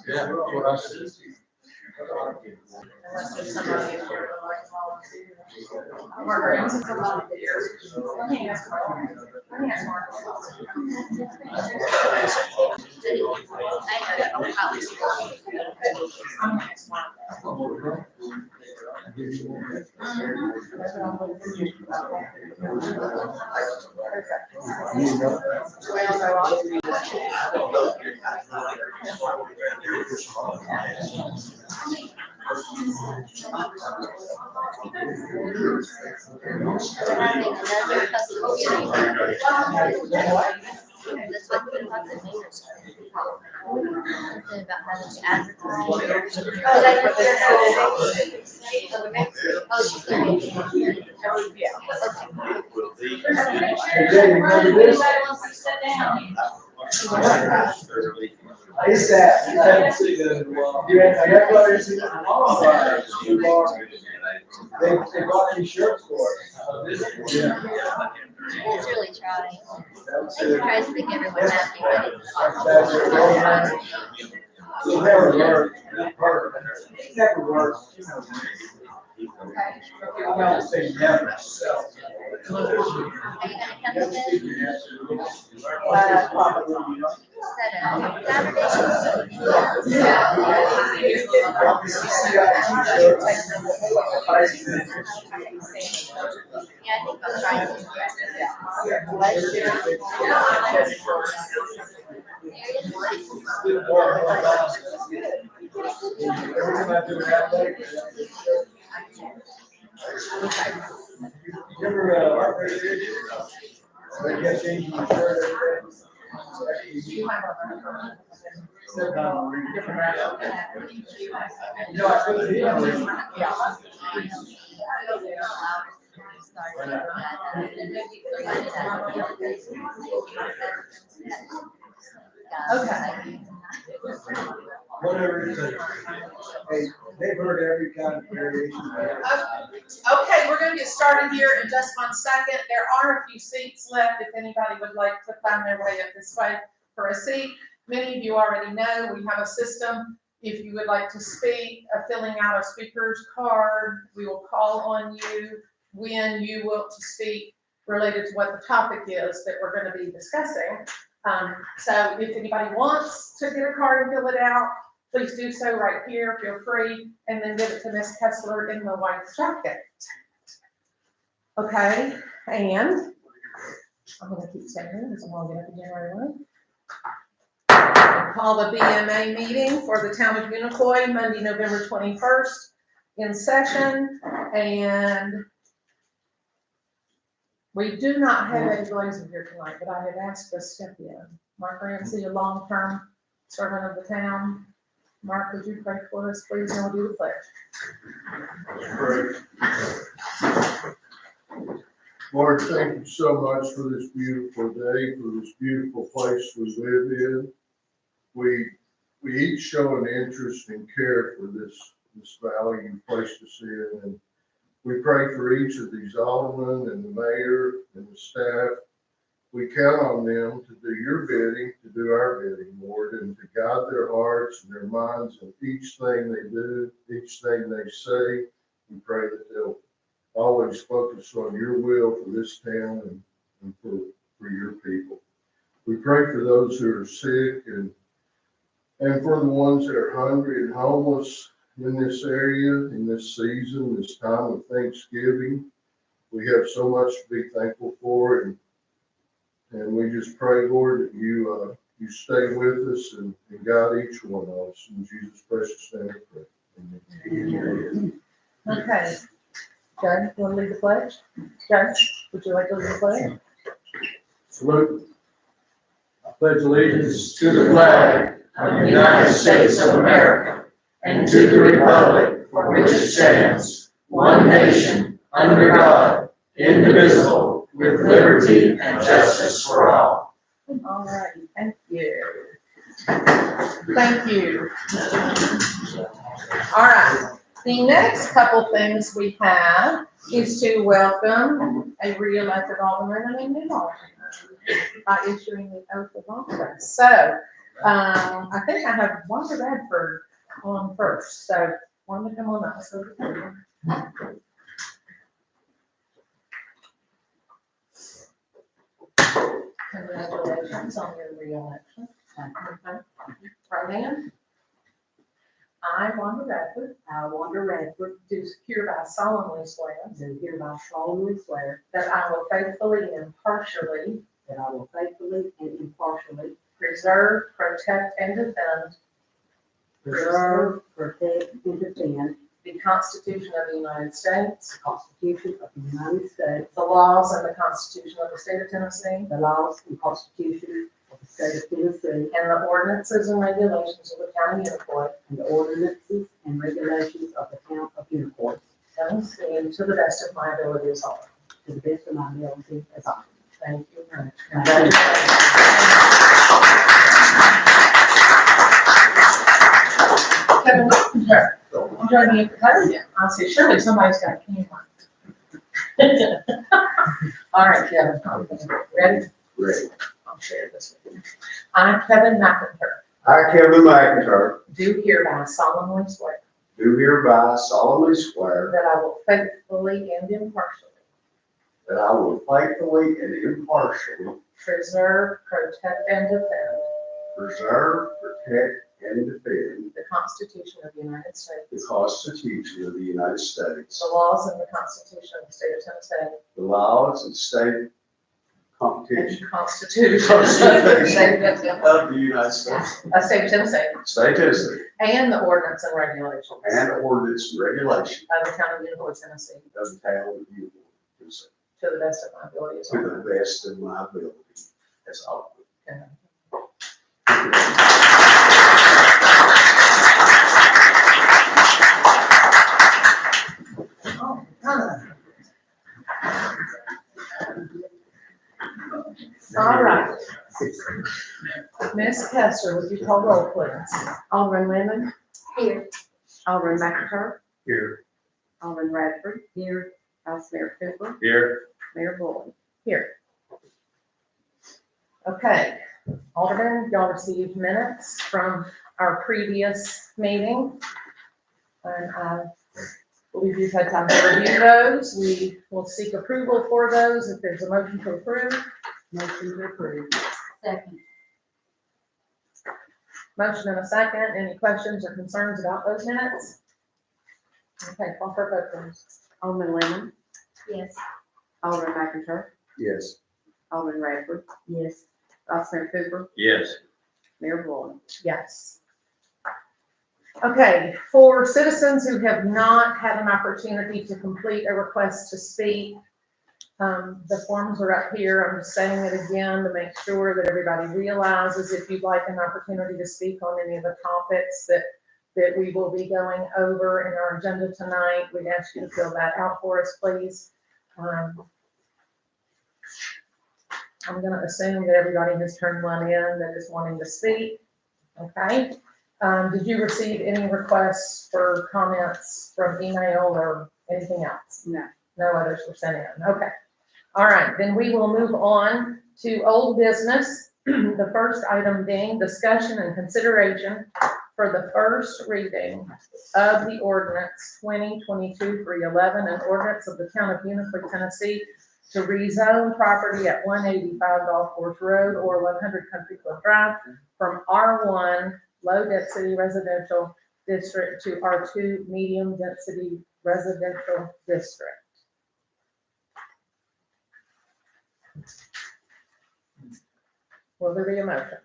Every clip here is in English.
Yeah, what I said. Unless there's somebody in here that likes volunteer. Margaret, this is a lot of years. Let me ask Margaret. That's what we have to do. Something about having to advertise. Oh, she's gonna be. I used to have, I haven't seen it in a while. I got brothers in they bought these shirts for us. Yeah. It's really trying. He tries to make everyone happy, It never worked. It never worked. Well, say never. So. Are you gonna come with it? Yeah, I think I'll try to. Okay. Whatever it takes. Hey, they've heard every kind of variation. Okay, we're gonna get started here in just 1 second. There are a few seats left if anybody would like to find their way up this way for a seat. Many of you already know we have a system. If you would like to speak, filling out a speaker's card, we will call on you when you want to speak related to what the topic is that we're going to be discussing. So if anybody wants to get a card and fill it out, please do so right here, feel free, and then give it to Miss Kessler in the white jacket. Okay, and I'm going to keep saying it because I'm going to get up again right away. Call the BMA meeting for the town of Unicoi, Monday, November 21st, in session, and we do not have Eddie Blazer here tonight, but I have asked to step in. Mark Ramsey, a long-term servant of the town. Mark, would you pray for us, please, and we'll do the pledge. Lord, thank you so much for this beautiful day, for this beautiful place we live in. We each show an interest and care for this valley you placed us in, and we pray for each of these aldermen and the mayor and the staff. We count on them to do your bidding, to do our bidding, Lord, and to guide their hearts and their minds in each thing they do, each thing they say. We pray that they'll always focus on your will for this town and for your people. We pray for those who are sick and for the ones that are hungry and homeless in this area, in this season, this time of Thanksgiving. We have so much to be thankful for, and we just pray, Lord, that you stay with us and guide each one of us. In Jesus' precious name we pray. Okay. Judge, you want to lead the pledge? Judge, would you like to lead the pledge? Salute. I pledge allegiance to the flag of the United States of America and to the republic for which it stands, one nation, under God, indivisible, with liberty and justice for all. All right, thank you. Thank you. All right, the next couple things we have is to welcome a re-elected alderman and a new alderman by issuing the oath of office. So I think I have Wanda Radford on first, so Wanda, come on up. So congratulations on your reelection. Okay. Right hand. I, Wanda Radford, I, Wanda Radford, do hereby solemnly swear do hereby solemnly swear that I will faithfully and impartially that I will faithfully and impartially preserve, protect, and defend preserve, protect, and defend the Constitution of the United States, the Constitution of the United States, the laws and the Constitution of the State of Tennessee, the laws and Constitution of the State of Tennessee, and the ordinances and regulations of the County of Unicoi, and the ordinances and regulations of the Town of Unicoi, and to the best of my ability as always. to the best of my ability as I. Thank you very much. Thank you. Kevin, join me at the podium. I said, surely somebody's got a camera. All right, Kevin, ready? Ready. I'll share this with you. I, Kevin McIntyre, I, Kevin McIntyre, do hereby solemnly swear do hereby solemnly swear that I will faithfully and impartially that I will faithfully and impartially preserve, protect, and defend preserve, protect, and defend the Constitution of the United States, the Constitution of the United States, the laws and the Constitution of the State of Tennessee, the laws and state and competition the Constitution of the State of Tennessee, of the United States, State of Tennessee, State of Tennessee, and the ordinance and regulations and ordinance and regulation of the County of Unicoi, Tennessee, of the town of Union, Tennessee, to the best of my ability as to well. the best of my ability as I will. All right. Ms. Kester, would you call roll, please? Alderman Lemon. Here. Alderman McIntyre. Here. Alderman Radford. Here. Vice Mayor Cooper. Here. Mayor Boyd. Here. Okay, Alderman, y'all received minutes from our previous meeting. And I believe you've had time to review those. We will seek approval for those if there's a motion to approve. Motion to approve. Second. Motion and a second. Any questions or concerns about those minutes? Okay, call for a vote, please. Alderman Lemon. Yes. Alderman McIntyre. Yes. Alderman Radford. Yes. Vice Mayor Cooper. Yes. Mayor Boyd. Yes. Okay, for citizens who have not had an opportunity to complete a request to speak, the forms are up here. I'm just saying it again to make sure that everybody realizes if you'd like an opportunity to speak on any of the topics that we will be going over in our agenda tonight, we'd ask you to fill that out for us, please. I'm gonna assume that everybody has turned one in that is wanting to speak, okay? Did you receive any requests for comments from email or anything else? No. No others were sent in, okay. All right, then we will move on to old business. The first item being discussion and consideration for the first reading of the ordinance 2022-311, an ordinance of the Town of Unicoi, Tennessee, to rezone property at 185 Golf Course Road or 100 Country Club Drive from R1 low density residential district to R2 medium density residential district. Will there be a motion?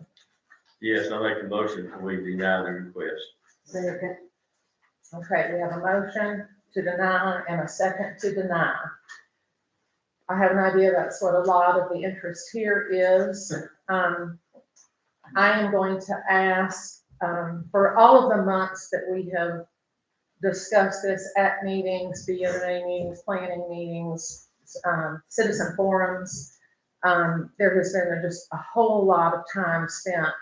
Yes, I make a motion we deny the request. Second. Okay, we have a motion to deny and a second to deny. I have an idea that's what a lot of the interest here is. I am going to ask, for all of the months that we have discussed this at meetings, BMA meetings, planning meetings, citizen forums, there has been just a whole lot of time spent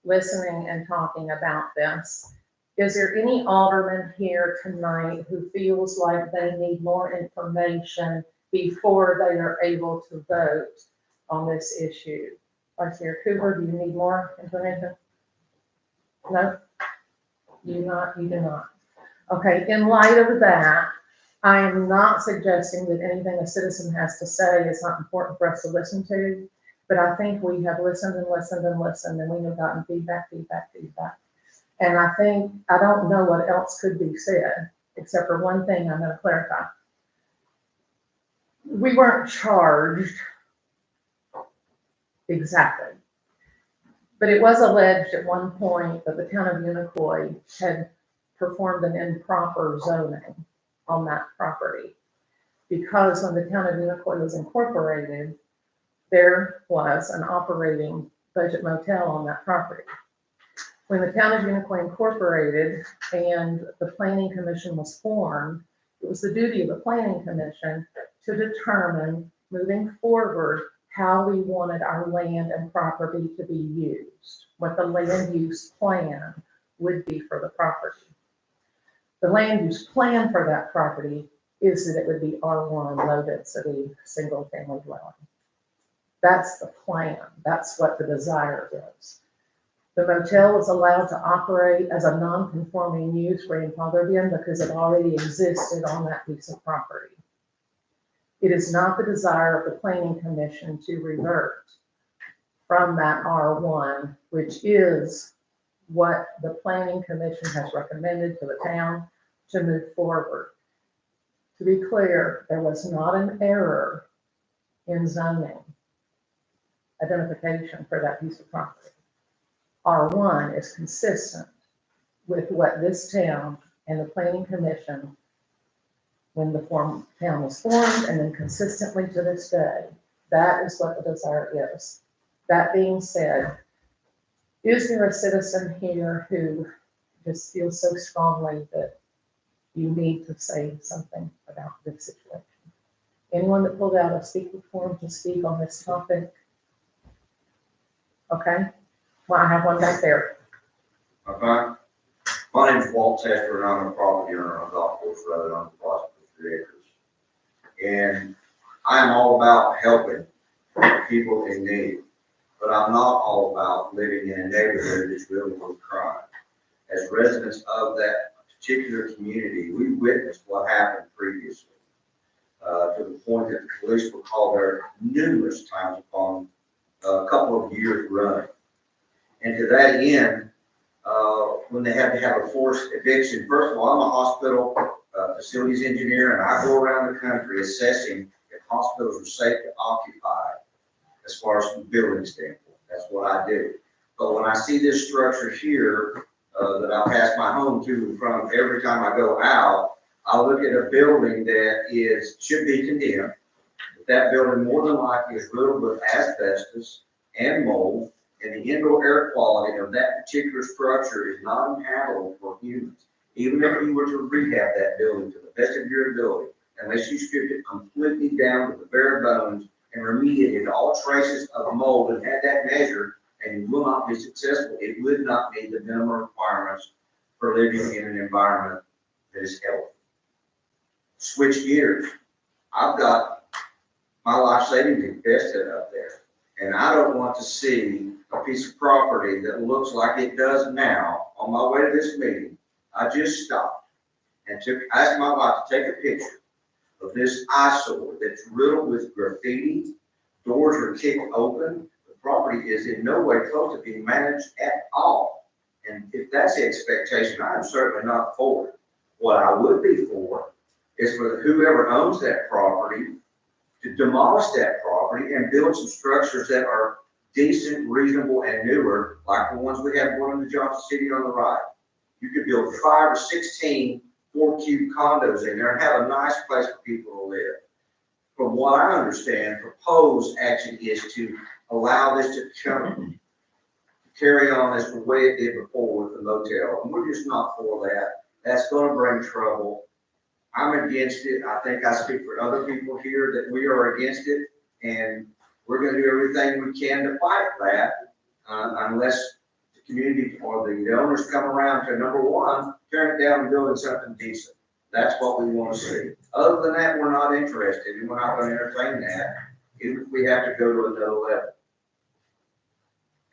listening and talking about this. Is there any alderman here tonight who feels like they need more information before they are able to vote on this issue? Vice Mayor Cooper, do you need more information? No? You do not. Okay, in light of that, I am not suggesting that anything a citizen has to say is not important for us to listen to, but I think we have listened and listened and listened, and we have gotten feedback. And I don't know what else could be said, except for one thing I'm gonna clarify. We weren't charged exactly, but it was alleged at one point that the town of Unicoi had performed an improper zoning on that property. Because when the town of Unicoi was incorporated, there was an operating budget motel on that property. When the town of Unicoi incorporated and the planning commission was formed, it was the duty of the planning commission to determine moving forward how we wanted our land and property to be used, what the land use plan would be for the property. The land use plan for that property is that it would be R1, low density, single family dwelling. That's the plan. That's what the desire is. The motel is allowed to operate as a non-conforming use grandfathered in because it already existed on that piece of property. It is not the desire of the planning commission to revert from that R1, which is what the planning commission has recommended to the town to move forward. To be clear, there was not an error in zoning identification for that piece of property. R1 is consistent with what this town and the planning commission, when the town was formed, and then consistently to this day, that is what the desire is. That being said, is there a citizen here who just feels so strongly that you need to say something about this situation? Anyone that pulled out a speaker form to speak on this topic? Okay, well, I have one back there. Okay. My name's Walt Tester, and I'm a property owner on Golf Course Road on approximately 3 acres. And I'm all about helping people in need, but I'm not all about living in a neighborhood that's riddled with crime. As residents of that particular community, we witnessed what happened previously, to the point that the police were called there numerous times upon a couple of years running. And to that end, when they had to have a forced eviction, first of all, I'm a hospital facilities engineer, and I go around the country assessing if hospitals are safe to occupy as far as from the building standpoint. That's what I do. But when I see this structure here that I pass my home to and from every time I go out, I look at a building that should be condemned. That building more than likely is riddled with asbestos and mold, and the indoor air quality of that particular structure is not inhabitable for humans. Even if you were to rehab that building to the best of your ability, unless you stripped it completely down to the bare bones and remediated all traces of mold and had that measured, and you will not be successful, it would not meet the minimum requirements for living in an environment that is healthy. Switch gears. I've got my life savings invested up there, and I don't want to see a piece of property that looks like it does now. On my way to this meeting, I just stopped and asked my wife to take a picture of this eyesore that's riddled with graffiti. Doors are kicked open. The property is in no way close to being managed at all. And if that's the expectation, I am certainly not for it. What I would be for is for whoever owns that property to demolish that property and build some structures that are decent, reasonable, and newer, like the ones we have going in the Johnson City on the right. You could build 5 or 16 4-cube condos in there and have a nice place for people to live. From what I understand, proposed action is to allow this to carry on as the way it did before with the motel. And we're just not for that. That's going to bring trouble. I'm against it. I think I speak for other people here that we are against it, and we're going to do everything we can to fight that, unless the community or the owners come around to, number one, tearing it down and building something decent. That's what we want to see. Other than that, we're not interested, and we're not going to entertain that, even if we have to go to another level.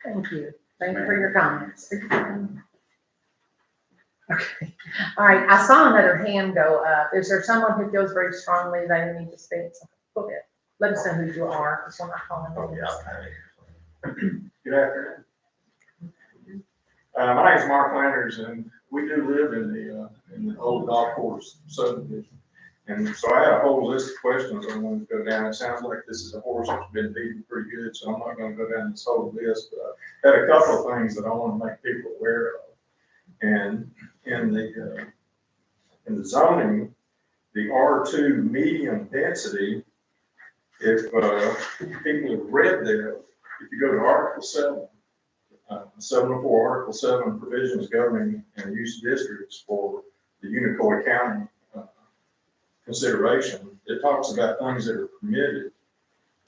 Thank you. Thank you for your comments. Okay, all right, I saw another hand go up. Is there someone who feels very strongly they need to speak? Go ahead, let us know who you are, because we're not calling names. Good afternoon. My name is Mark Landers, and we do live in the old golf course subdivision. And so I had a whole list of questions I wanted to go down. It sounds like this is a horse that's been beaten pretty good, so I'm not gonna go down this whole list, but I had a couple of things that I want to make people aware of. And in the zoning, the R2 medium density, if people have read that, if you go to Article 7, 704 Article 7 provisions governing and use districts for the Unicoi County consideration, it talks about things that are permitted.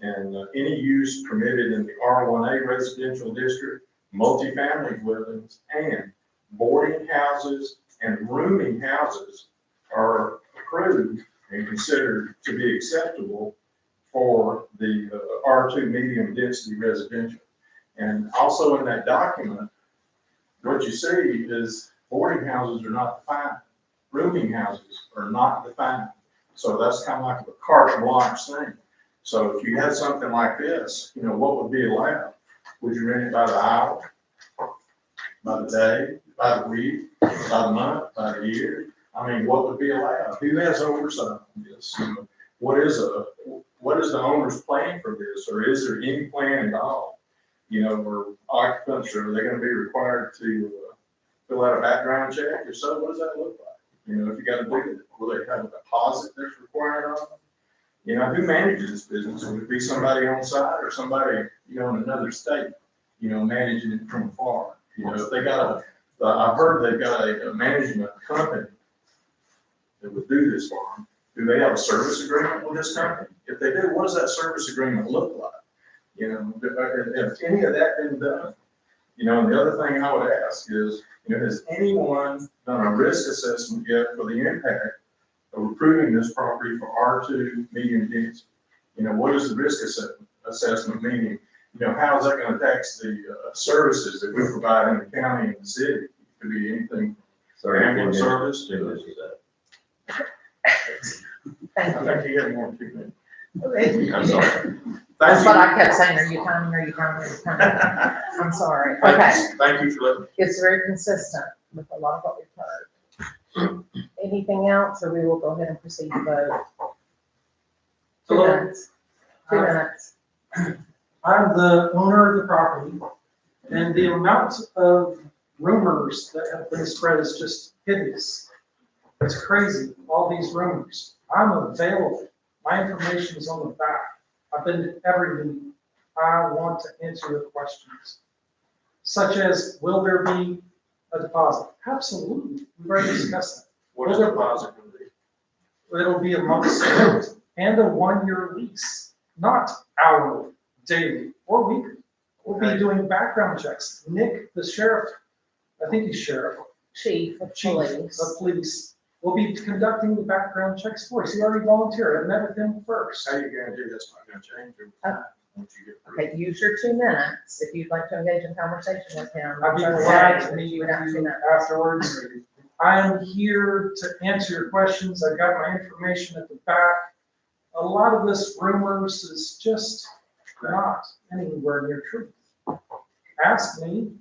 And any use permitted in the R1A residential district, multifamily dwellings, and boarding houses and rooming houses are approved and considered to be acceptable for the R2 medium density residential. And also in that document, what you see is boarding houses are not defined, rooming houses are not defined. So that's kind of like a carte blanche thing. So if you had something like this, you know, what would be allowed? Would you rent it by the hour, by the day, by the week, by the month, by the year? I mean, what would be allowed? Who has oversight on this? You know, what is the owner's plan for this, or is there any plan at all? You know, or occupants, are they gonna be required to fill out a background check? If so, what does that look like? You know, if you gotta do it, will they have a deposit that's required on them? You know, who manages this business? Would it be somebody on site or somebody, you know, in another state, you know, managing it from afar? You know, if they got I've heard they've got a management company that would do this for them. Do they have a service agreement with this company? If they do, what does that service agreement look like? You know, has any of that been done? You know, and the other thing I would ask is, you know, has anyone done a risk assessment yet for the impact of approving this property for R2 medium density? You know, what is the risk assessment meaning? You know, how is that gonna tax the services that we provide in the county and the city? It could be anything, ambulance service. Thank I you. think you had more than 2 minutes. I'm sorry. That's what I kept saying, are you coming, are you coming, are you coming? I'm sorry, okay. Thank you for letting. It's very consistent with a lot of what we've heard. Anything else, or we will go ahead and proceed to vote? 2 Hello. minutes. 2 minutes. I'm the owner of the property, and the amount of rumors that have been spread is just hideous. It's crazy, all these rumors. I'm available. My information is on the back. I've been to every meeting. I want to answer your questions. Such as, will there be a deposit? Absolutely. We've already discussed that. What is the deposit gonna be? It'll be a month's rent and a 1-year lease, not hourly, daily, or weekly. We'll be doing background checks. Nick, the sheriff, I think he's sheriff, Chief of chief police. of police, will be conducting the background checks for us. He already volunteered. I met with him first. How you guarantee that's not gonna change over time once you get through? Okay, use your 2 minutes if you'd like to engage in conversation with him. I'd be glad to meet with you afterwards. I am here to answer your questions. I got my information at the back. A lot of this rumors is just not anywhere near truth. Ask me,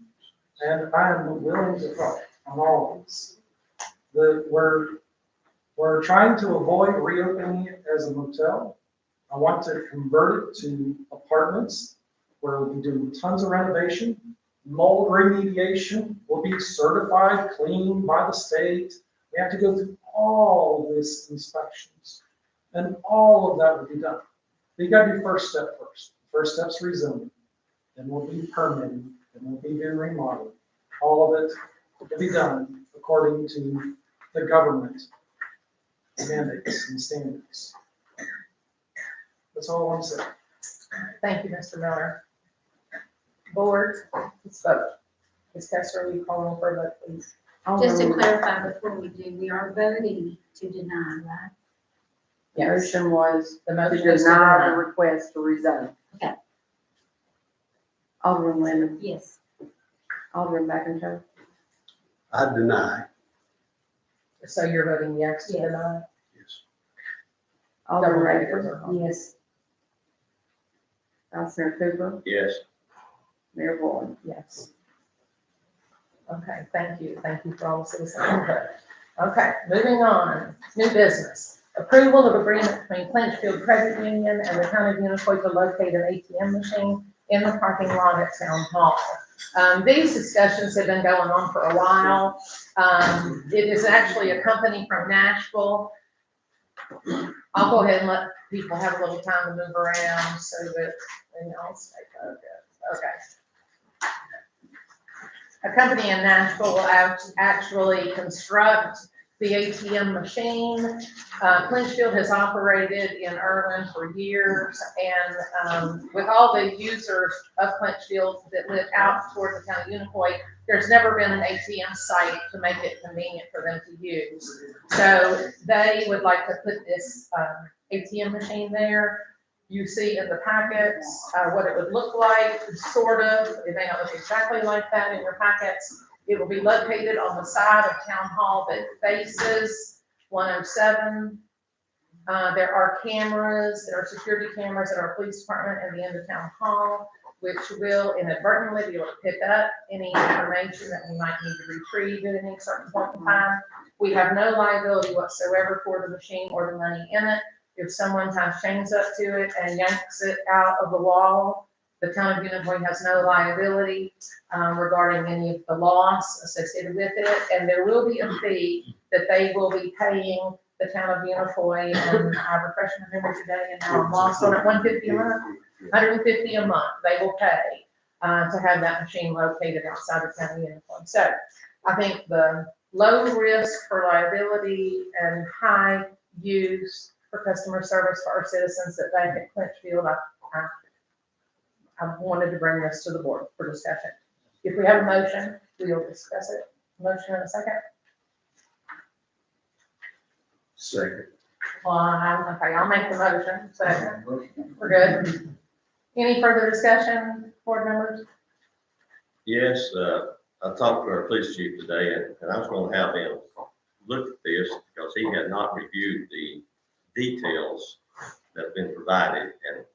and I am willing to talk on all of this. We're trying to avoid reopening it as a motel. I want to convert it to apartments where we'll be doing tons of renovation, mold remediation, will be certified clean by the state. We have to go through all of this inspections, and all of that will be done. But you gotta do first step first. First step's rezoning, then we'll be permitting, then we'll be doing remodeling. All of it will be done according to the government mandates and standards. That's all I want to say. Thank you, Mr. Miller. Board, let's vote. Ms. Kessler, will you call on for a vote, please? Just to clarify before we do, we are voting to deny, right? The motion was The to motion is to deny the deny. request to rezone. Okay. Alderman Linder, Yes. Alderman McIntyre, I deny. So you're voting yes to deny? Alderman Double Radford, yes. Councilor Cooper, Yes. Mayor Boyd. Yes. Okay, thank you for all the citizen input. Okay, moving on, new business. Approval of agreement between Clinchfield Credit Union and the Town of Unicoi to locate an ATM machine in the parking lot at Town Hall. These discussions have been going on for a while. It is actually a company from Nashville. I'll go ahead and let people have a little time to move around so that they all stay focused. Okay. A company in Nashville will actually construct the ATM machine. Clinchfield has operated in Irwin for years, and with all the users of Clinchfield that live out toward the town of Unicoi, there's never been an ATM site to make it convenient for them to use. So they would like to put this ATM machine there. You see in the packets what it would look like, sort of. It may not look exactly like that in your packets. It will be located on the side of Town Hall that faces 107. There are cameras, there are security cameras at our police department at the end of Town Hall, which will inadvertently be able to pick up any information that we might need to retrieve at any certain point in time. We have no liability whatsoever for the machine or the money in it. If someone has chains up to it and yanks it out of the wall, the town of Unicoi has no liability regarding any of the loss associated with it. And there will be a fee that they will be paying the town of Unicoi, and I refresh my memory today, and now I'm lost on it, $150 a month, $150 a month they will pay to have that machine located outside the town of Unicoi. So I think the low risk for liability and high use for customer service for our citizens that they at Clinchfield, I wanted to bring this to the board for discussion. If we have a motion, we'll discuss it. Motion in a second. Second. Okay, I'll make the motion, second. We're good. Any further discussion, board members? Yes, I talked to our police chief today, and I was gonna have him look at this, because he had not reviewed the details that have been provided, and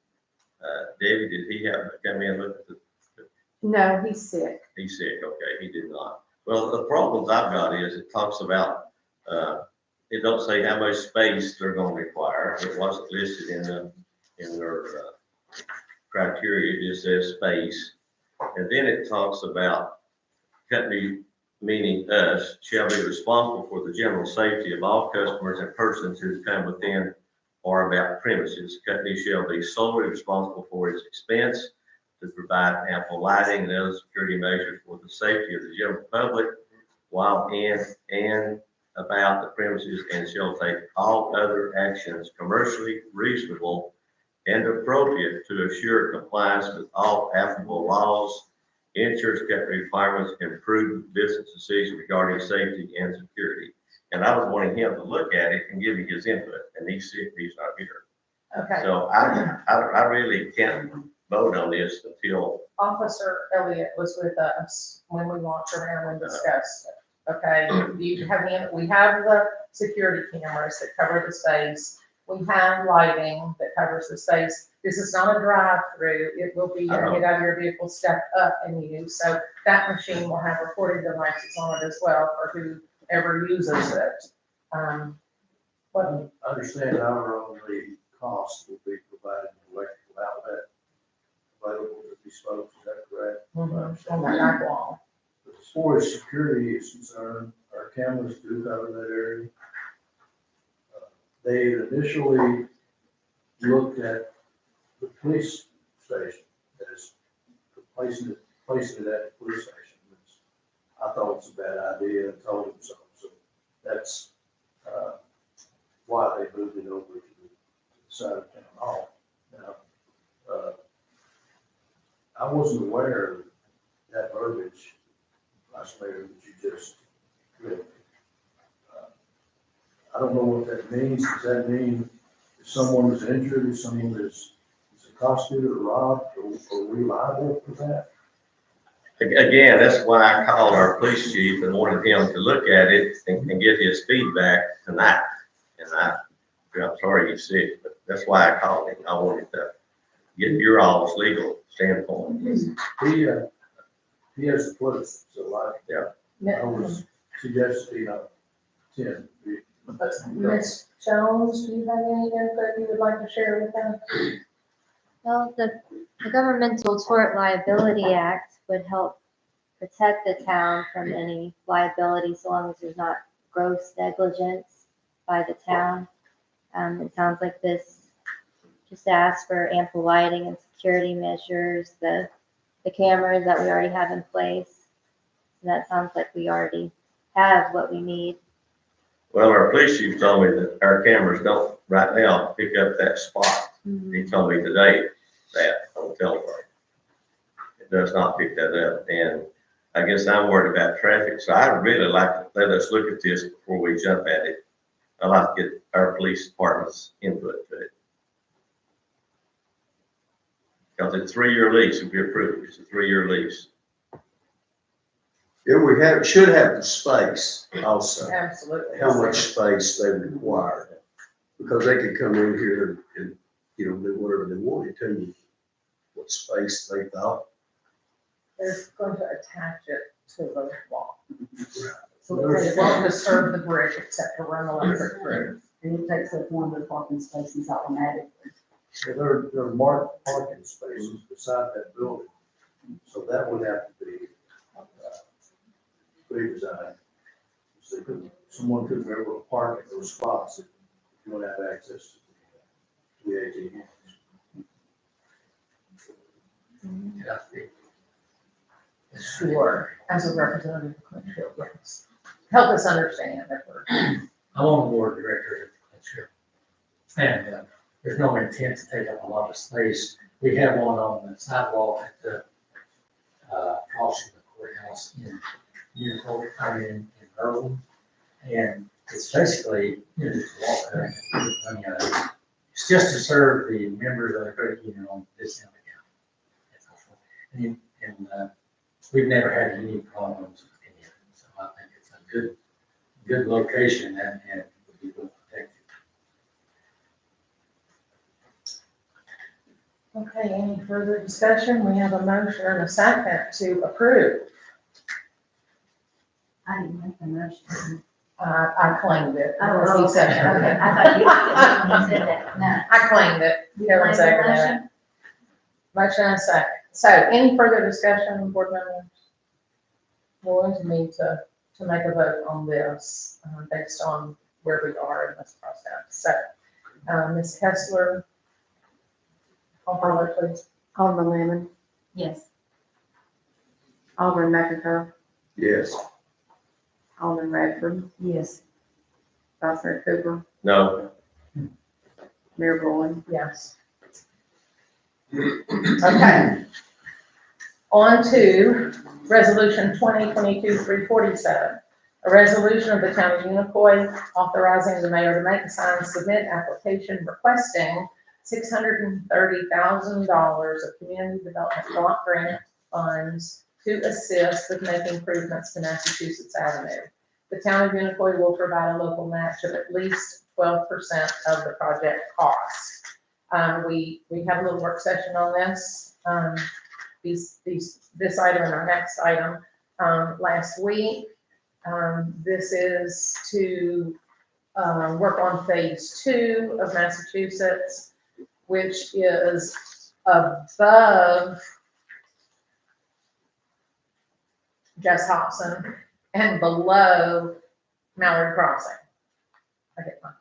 Debbie, did he have to come in and look at the, No, he's sick. he's sick, okay, he did not. Well, the problems I've got is it talks about, it don't say how much space they're gonna require. It wasn't listed in their criteria, it just says space. And then it talks about company, meaning us, shall be responsible for the general safety of all customers and persons who come within or about premises. Company shall be solely responsible for its expense to provide ample lighting and other security measures for the safety of the general public while in and about the premises, and shall take all other actions commercially reasonable and appropriate to assure compliance with all applicable laws, insurance company requirements, and prudent business decisions regarding safety and security. And I was wanting him to look at it and give me his input, and he's sick, he's not here. Okay. So I really can't vote on this until, Officer Elliott was with us when we walked around and discussed it. Okay, you have we have the security cameras that cover the space. We have lighting that covers the space. This is not a drive-through. It will be, you get out of your vehicle, step up and use. So that machine will have recording devices on it as well for whoever uses it. What? Understand our only cost will be providing an electrical outlet available to these folks, is that correct? On that back wall. As far as security is concerned, our cameras do cover that area. They initially looked at the police station as placing it at the police station. I thought it was a bad idea and told them so. So that's why they moved it over to the side of Town Hall. Now, I wasn't aware of that verbiage, Vice Mayor, that you just read. I don't know what that means. Does that mean if someone is injured, if someone is accosted or robbed, are we liable for that? Again, that's why I called our police chief and wanted him to look at it and get his feedback tonight. And I'm sorry he's sick, but that's why I called him. I wanted to get your all's legal standpoint. He has to put us, so I was suggesting, 10. Ms. Jones, do you have any input you would like to share with us? Well, the Governmental Tort Liability Act would help protect the town from any liability so long as there's not gross negligence by the town. It sounds like this just asks for ample lighting and security measures, the cameras that we already have in place. And that sounds like we already have what we need. Well, our police chief told me that our cameras don't right now pick up that spot. He told me today that on the telephone. It does not pick that up. And I guess I'm worried about traffic. So I'd really like to let us look at this before we jump at it. I'd like to get our police department's input to it. Because it's a 3-year lease, if we approve, it's a 3-year lease. Yeah, should have the space also, Absolutely. how much space they require. Because they could come in here and, do whatever they wanted to, what space they thought. They're going to attach it to the wall. So they won't disturb the bridge except to run electric through. And it takes up one of the parking spaces automatically. So there are marked parking spaces beside that building, so that would have to be redesigned. So someone could be able to park at those spots if you don't have access to the ATMs. Sure, as a representative of Clinchfield, yes. Help us understand that we're. I'm on the board of directors at Clinchfield. And there's no intent to take up a lot of space. We have one on the sidewalk at the crossing the courthouse in Newport, in Irvine. And it's basically, just walk there and put money out of it. It's just to serve the members of the credit union on this end of the county. And we've never had any problems with any of it. So I think it's a good location and would be well protected. Okay, any further discussion? We have a motion and a second to approve. I didn't make the motion. I claimed it. Oh, He said it. okay. I thought you said that. No. I claimed it. Kevin seconded it. Motion and a second. So any further discussion, board members? We're going to need to make a vote on this based on where we are in this process. So, Ms. Kessler, call for vote, please. Alderman Lemon, Yes. Alderman McIntyre, Yes. Alderman Radford, Yes. Vice Mayor Cooper, No, Mayor Boyd. Yes. Okay. On to Resolution 2022-347, a resolution of the Town of Unicoi authorizing the mayor to make a signed submit application requesting $630,000 of community development block grant funds to assist with making improvements to Massachusetts Avenue. The Town of Unicoi will provide a local match of at least 12% of the project cost. We have a little work session on this. This item and our next item last week. This is to work on phase 2 of Massachusetts, which is above Jess Hobson and below Mallard Crossing. I get my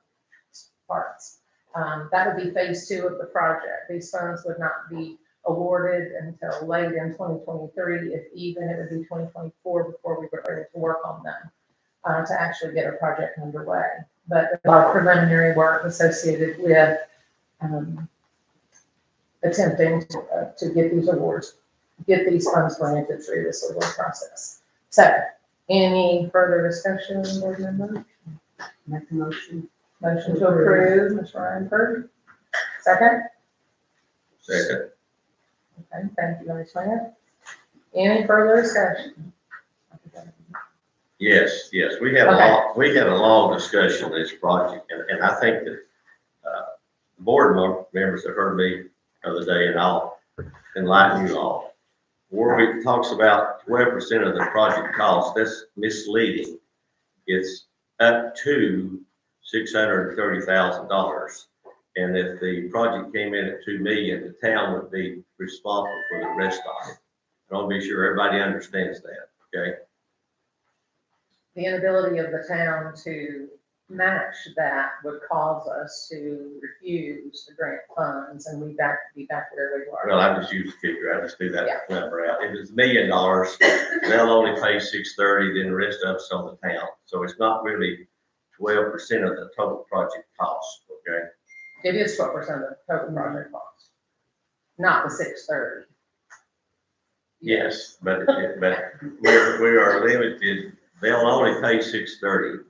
parts. That would be phase 2 of the project. These funds would not be awarded until late in 2023. If even, it would be 2024 before we were ready to work on them to actually get a project underway. But a lot of preliminary work associated with attempting to get these awards, get these funds granted through this legal process. So, any further discussion, board member? Make the motion. Motion to approve, Ms. Ryanford. Second? second. Okay, thank you, Vice Mayor. Any further discussion? Yes, we had a long discussion of this project, and I think that, board members have heard me the other day, and I'll enlighten you all. Where it talks about 12% of the project cost, that's misleading. It's up to $630,000. And if the project came in at 2 million, the town would be responsible for the rest of it. I want to be sure everybody understands that, okay? The inability of the town to match that would cause us to refuse the grant funds, and we'd be back where we were. Well, I just use a figure, I just do that number out. If it's $1 million, they'll only pay 630, then the rest of it's on the town. So it's not really 12% of the total project cost, okay? It is 12% of the total project cost, not the 630. Yes, but we are limited, they'll only pay 630.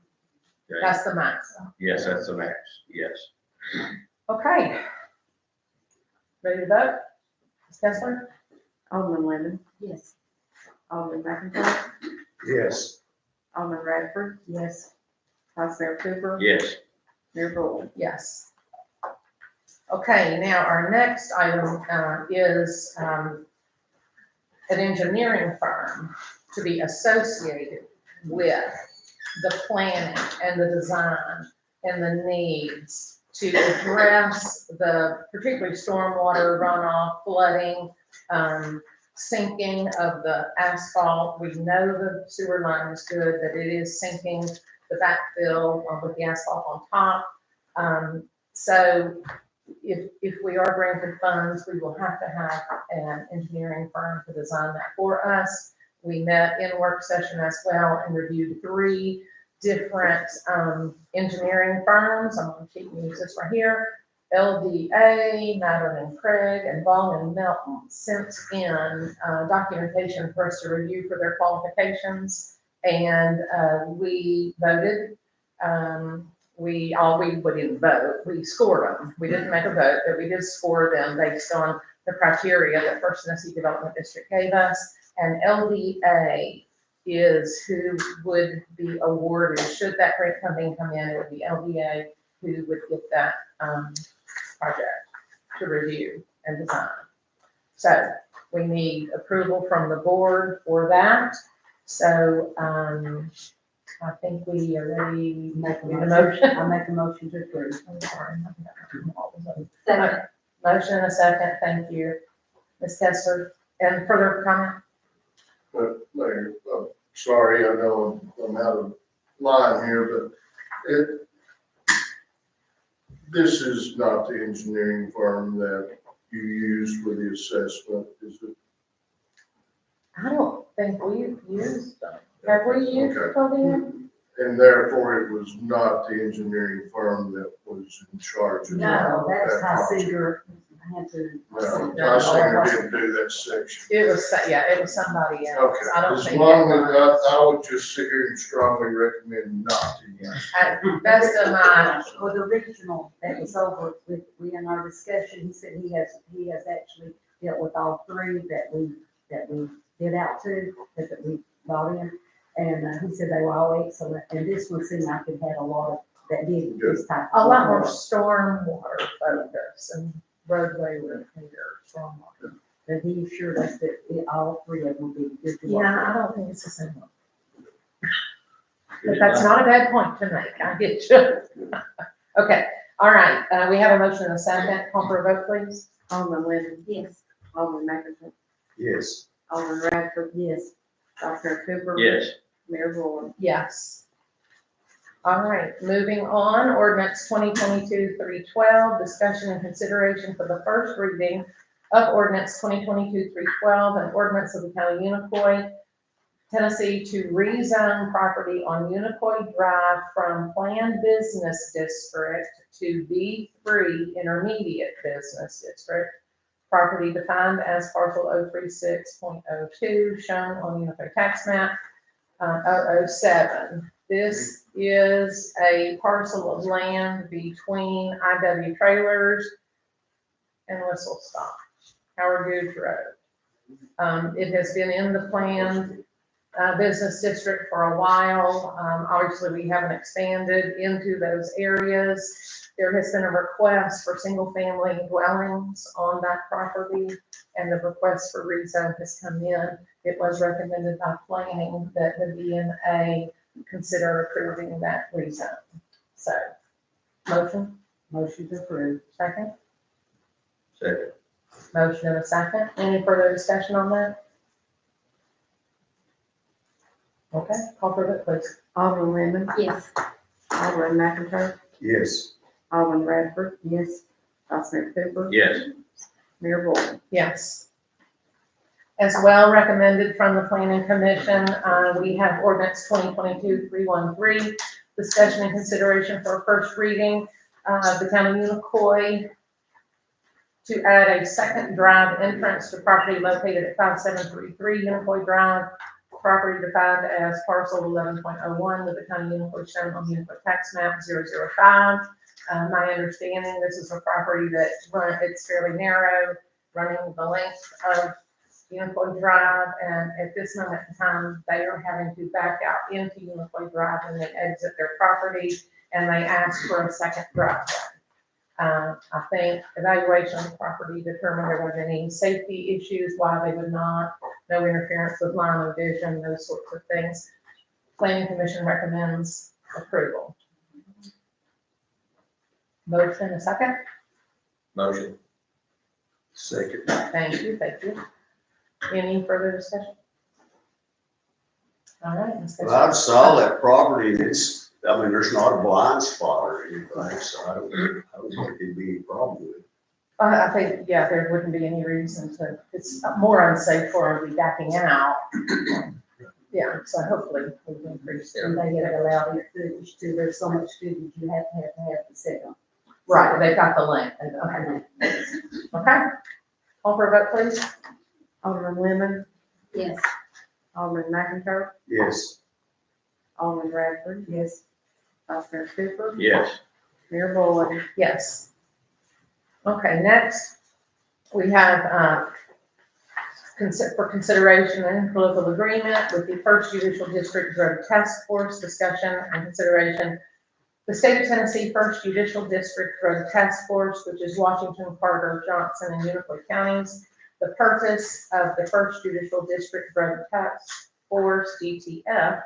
Okay? That's the maximum. Yes, that's the max, yes. Okay. Ready to vote? Ms. Kessler? Alderman Lemon, Yes. Alderman McIntosh, Yes. Alderman Radford, Yes. Vice Mayor Cooper, Yes, Mayor Bullock. Yes. Okay, now our next item is an engineering firm to be associated with the planning and the design and the needs to address the particularly stormwater runoff, flooding, sinking of the asphalt. We know the sewer line is good, that it is sinking the backfill with the asphalt on top. So if we are granted funds, we will have to have an engineering firm to design that for us. We met in work session as well and reviewed 3 different engineering firms. I'm going to keep use this right here. LDA, Mattern and Craig, and Ball and Melton sent in documentation for us to review for their qualifications, and we voted. We didn't vote, we scored them. We didn't make a vote, but we did score them based on the criteria that First Tennessee Development District gave us. And LDA is who would be awarded, should that grant funding come in, it would be LDA who would get that project to review and design. So we need approval from the board for that. So I think we are ready. Make a Need a motion. motion? I make a motion to approve. I'm sorry. Second. Motion and a second, thank you. Ms. Kessler, and further comment? But Mayor, I'm sorry, I know I'm out of line here, but this is not the engineering firm that you used for the assessment, is it? I don't think we've used them. Have we used them? And therefore, it was not the engineering firm that was in charge of that. No, that's that High project. Cedar. I had to. No, I Singer didn't do that section. It was, it was somebody else. Okay, I don't as think. long as I would just sit here and strongly recommend not to use. Best of my, Well, the original that was over with, we in our discussion, he said he has actually dealt with all 3 that we did out to, that we brought in. And he said they were all excellent, and this one seemed like it had a lot of, that did this type of. a lot more stormwater focus and roadway repair, stormwater. But he assured us that all 3 of them would be good to work Yeah, I don't think it's the same one. But that's not a bad point to make, I get you. Okay, all right, we have a motion and a second, call for a vote, please. Alderman Lemon, Yes. Alderman McIntosh, Yes. Alderman Radford, Yes. Vice Mayor Cooper. yes, Mayor Bullock. Yes. All right, moving on, ordinance 2022-312, discussion and consideration for the first reading of ordinance 2022-312, an ordinance of the County of Unicoi, Tennessee to rezone property on Unicoi Drive from Planned Business District to B3 Intermediate Business District. Property defined as parcel 036.02, shown on Unicoi tax map 007. This is a parcel of land between IW Trailers and Whistle Stop, Howard Goods Road. It has been in the planned business district for a while. Obviously, we haven't expanded into those areas. There has been a request for single-family dwellings on that property, and the request for rezone has come in. It was recommended by planning that the BMA consider approving that rezone. So, Motion to approve. second? Second. Motion and a second. Any further discussion on that? Okay, call for the vote, please. Alderman Lemon, Yes. Alderman McIntyre, Yes. Alderman Radford, yes. Vice Mayor Cooper, Yes. Mayor Wolf. Yes. As well recommended from the planning commission, we have ordinance 2022-313, discussion and consideration for a first reading, the town of Unicoi to add a second drive entrance to property located at 5733 Unicoi Drive, property defined as parcel 11.01 with the county of Unicoi shown on the Unicoi tax map 005. My understanding, this is a property that it's fairly narrow, running the length of Unicoi Drive, and at this moment in time, they are having to back out into Unicoi Drive when they exit their property, and they ask for a second driveway. I think evaluation of the property determined there wasn't any safety issues, why they would not, no interference with line of vision, those sorts of things. Planning commission recommends approval. Motion, a second? Motion. Second. Thank you, thank you. Any further discussion? All right, Ms. Well, I saw that property, it's, I mean, there's not a blind spot or anything, so I don't think there'd be any problem with it. I think, yeah, there wouldn't be any reason to, it's more unsafe for them to be backing out. Yeah, so hopefully we can increase And their, they had allowed it footage too, there's so much footage you have to have the second. right, they've got the link, okay. Okay, call for a vote, please. Alderman Lemon, Yes. Alderman McIntyre, Yes. Alderman Radford, yes. Vice Mayor Cooper, Yes. Mayor Boyd. Yes. Okay, next, we have, for consideration and political agreement with the First Judicial District Drug Task Force, discussion and consideration. The State of Tennessee First Judicial District Drug Task Force, which is Washington, Carter, Johnson, and Unicoi counties. The purpose of the First Judicial District Drug Task Force, DTF,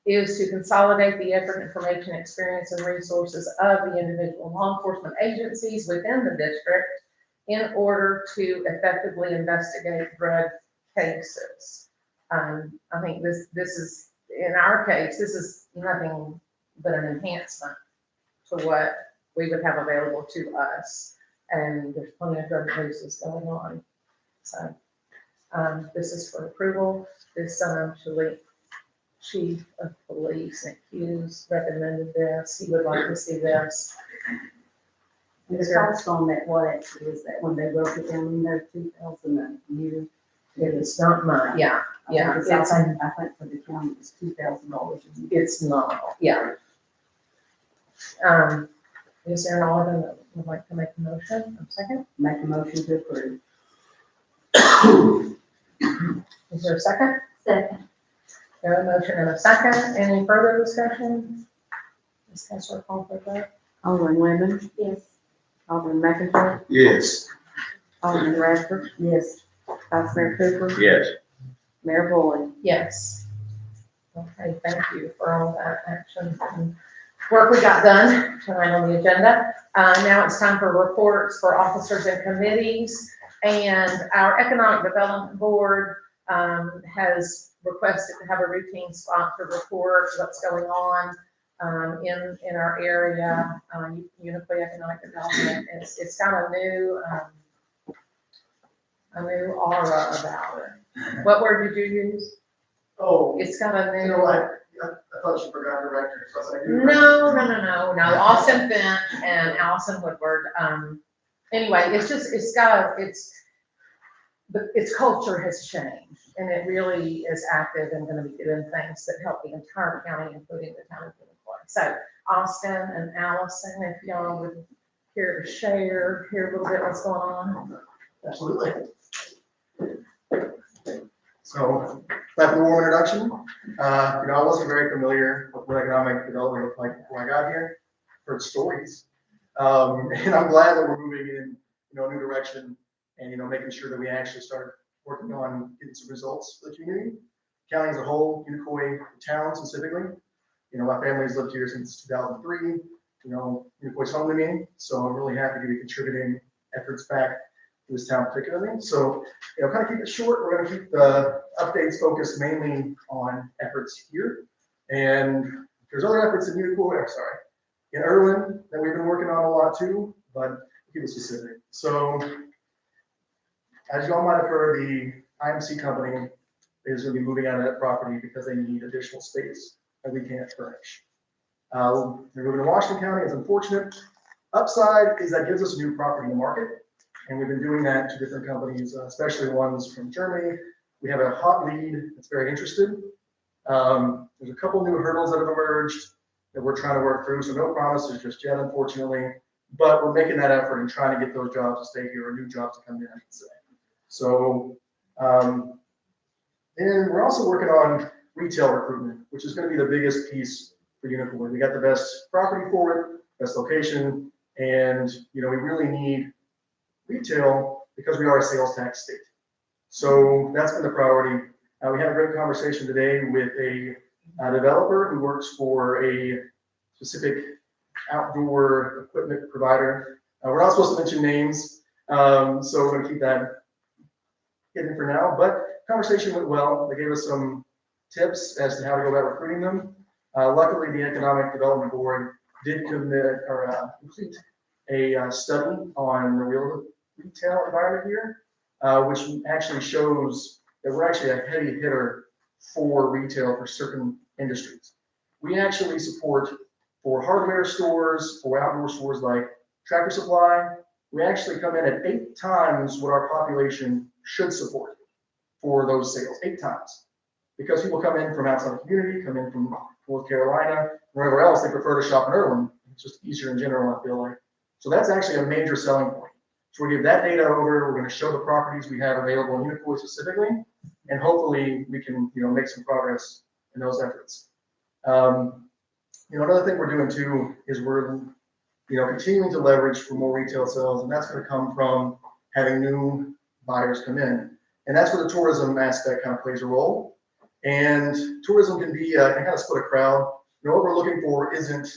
is to consolidate the effort, information, experience, and resources of the individual law enforcement agencies within the district in order to effectively investigate drug cases. I think this is, in our case, this is nothing but an enhancement to what we would have available to us. And there's plenty of drug cases going on. So, this is for approval. This, Chief of Police, Nick Hughes, recommended this. He would like to see this. And the cost on that, what actually is that when they broke it down in there, 2,000 a year? It's not mine, yeah, yeah, Because it's, I think for the county, it's $2,000 a year. it's not, yeah. Is there an alderman that would like to make a motion? A second? Make a motion to approve. Is there a second? Second. There a motion and a second. Any further discussion? Ms. Kessler, call for the vote. Alderman Lemon, Yes. Alderman McIntyre, Yes. Alderman Radford, yes. Vice Mayor Cooper, Yes. Mayor Boyd. Yes. Okay, thank you for all that action and work we got done tonight on the agenda. Now it's time for reports for officers and committees. And our Economic Development Board has requested to have a routine spot to report what's going on in our area, Unicoi Economic Development. It's got a new aura about it. What word did you use? Oh, It's got a you new. know, I thought you forgot director, so I was like. No. Austin Finch and Allison Woodward. Anyway, but its culture has changed, and it really is active and going to be doing things that help the entire county, including the town of Unicoi. So Austin and Allison, if y'all would care to hear a little bit what's going on. Absolutely. So, that's a warm introduction. I wasn't very familiar with what economic development looked like before I got here. Heard stories. And I'm glad that we're moving in, a new direction and, making sure that we actually start working on getting some results for the community. County as a whole, Unicoi town specifically. My family's lived here since 2003. Unicoi's home to me, so I'm really happy to be contributing efforts back to this town particularly. So, kind of keep it short. We're going to keep the updates focused mainly on efforts here. And there's other efforts in in Irwin that we've been working on a lot too, but keep it specific. So, as you all might have heard, the IMC company is going to be moving out of that property because they need additional space that we can't furnish. They're moving to Washington County. It's unfortunate. Upside is that gives us a new property in the market. And we've been doing that to different companies, especially ones from Germany. We have a hot lead that's very interested. There's a couple new hurdles that have emerged that we're trying to work through. So no promises just yet, unfortunately. But we're making that effort and trying to get those jobs to stay here or new jobs to come in, I should say. So, and we're also working on retail recruitment, which is going to be the biggest piece for Unicoi. We got the best property for it, best location, and we really need retail because we are a sales tax state. So that's been the priority. We had a great conversation today with a developer who works for a specific outdoor equipment provider. We're not supposed to mention names, so we're going to keep that hidden for now. But conversation went well. They gave us some tips as to how to go about recruiting them. Luckily, the Economic Development Board did complete a study on the real retail environment here, which actually shows that we're actually a heavy hitter for retail for certain industries. We actually support for hardware stores, for outdoor stores like Tractor Supply. We actually come in at 8 times what our population should support for those sales, 8 times. Because people come in from outside the community, come in from North Carolina, wherever else, they prefer to shop in Irwin. It's just easier in general, I feel like. So that's actually a major selling point. So we give that data over. We're going to show the properties we have available in Unicoi specifically, and hopefully we can, make some progress in those efforts. Another thing we're doing too is we're, continuing to leverage for more retail sales, and that's going to come from having new buyers come in, and that's where the tourism aspect kind of plays a role. And tourism can be can kind of split a crowd. What we're looking for isn't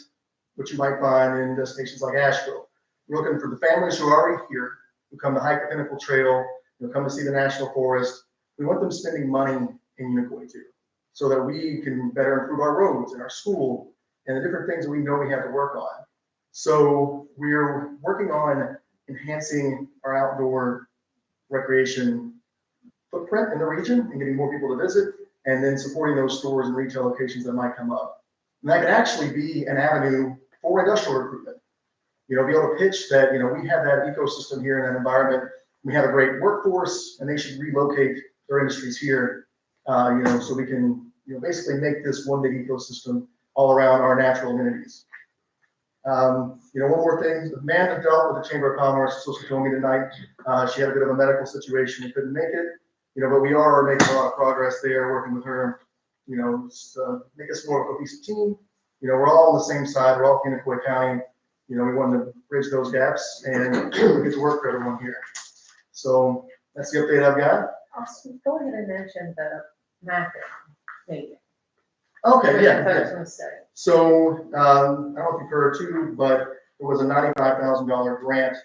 what you might find in destinations like Asheville. We're looking for the families who are already here, who come to hike the Pinnacle Trail, who come to see the National Forest. We want them spending money in Unicoi too, so that we can better improve our roads and our school and the different things that we know we have to work on. So we're working on enhancing our outdoor recreation footprint in the region and getting more people to visit, and then supporting those stores and retail locations that might come up. And that could actually be an avenue for industrial recruitment. Be able to pitch that, we have that ecosystem here in that environment. We have a great workforce, and they should relocate their industries here, so we can, basically make this one big ecosystem all around our natural amenities. One more thing, Amanda dealt with the Chamber of Commerce, so she told me tonight, she had a bit of a medical situation and couldn't make it, but we are making a lot of progress there, working with her, make us more of a cohesive team. We're all on the same side, we're all Unicoi County. We want to bridge those gaps and get to work for everyone here. So that's the update I've got. Austin, go ahead and mention the mapping meeting. Okay, yeah. Proposal study. So, I don't know if you've heard too, but there was a $95,000 grant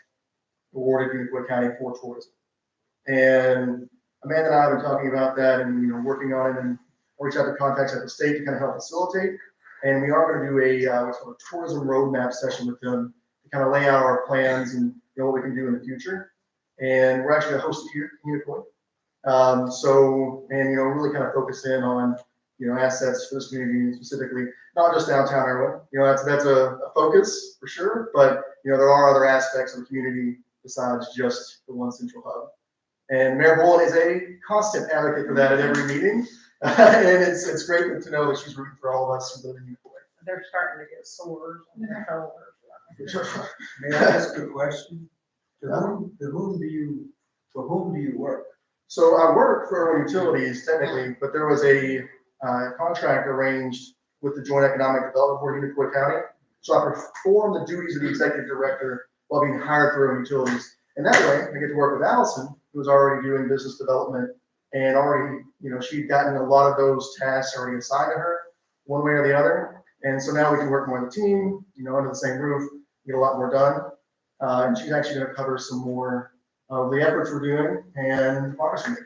awarded to Unicoi County for tourism. And Amanda and I have been talking about that and, working on it, and reach out to contacts at the state to kind of help facilitate. And we are going to do what's called a tourism roadmap session with them to kind of lay out our plans and what we can do in the future. And we're actually going to host it here in Unicoi. Really kind of focus in on, assets for this community specifically, not just downtown Irwin. That's a focus for sure, but, there are other aspects of the community besides just the one central hub. And Mayor Boland is a constant advocate for that at every meeting. And it's great to know that she's rooting for all of us who live in Unicoi. They're starting to get sores on their shoulders. May I ask a question? For whom do you work? So I work for Irwin Utilities technically, but there was a contract arranged with the Joint Economic Development Board in Unicoi County. So I perform the duties of the executive director while being hired through Irwin Utilities. And that way, I get to work with Allison, who was already doing business development and already, she'd gotten a lot of those tasks already assigned to her, one way or the other. And so now we can work more as a team, under the same roof, get a lot more done. And she's actually going to cover some more of the efforts we're doing and the progress we're making.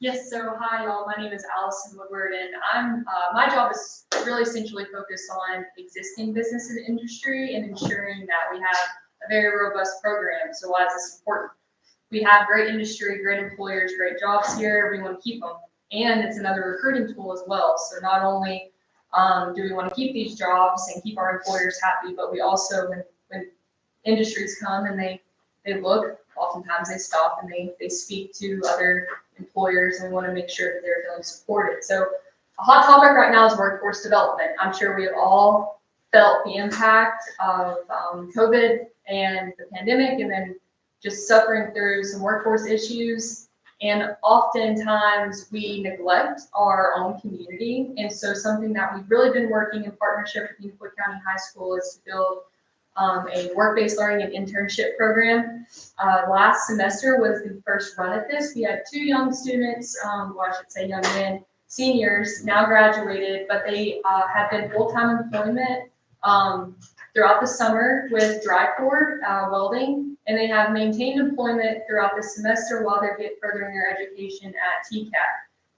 Yes, so hi y'all, my name is Allison Woodward and I'm, my job is really essentially focused on existing business and industry and ensuring that we have a very robust program. So why is this important? We have great industry, great employers, great jobs here, we want to keep them. And it's another recruiting tool as well. So not only do we want to keep these jobs and keep our employers happy, but we also, when industries come and they look, oftentimes they stop and they speak to other employers, and we want to make sure that they're feeling supported. So a hot topic right now is workforce development. I'm sure we have all felt the impact of COVID and the pandemic, and then just suffering through some workforce issues. And oftentimes we neglect our own community. And so something that we've really been working in partnership with Unicoi County High School is to build a work-based learning and internship program. Last semester was the first run at this. We had 2 young students, well, I should say young men, seniors, now graduated, but they have been full-time employment throughout the summer with Dryport Welding, and they have maintained employment throughout the semester while they're furthering their education at TCAT.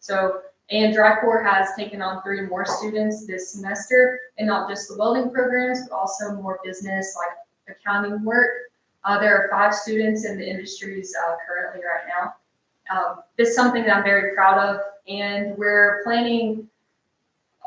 So, and Dryport has taken on 3 more students this semester, and not just the welding programs, but also more business like accounting work. There are 5 students in the industries currently right now. This is something that I'm very proud of, and we're planning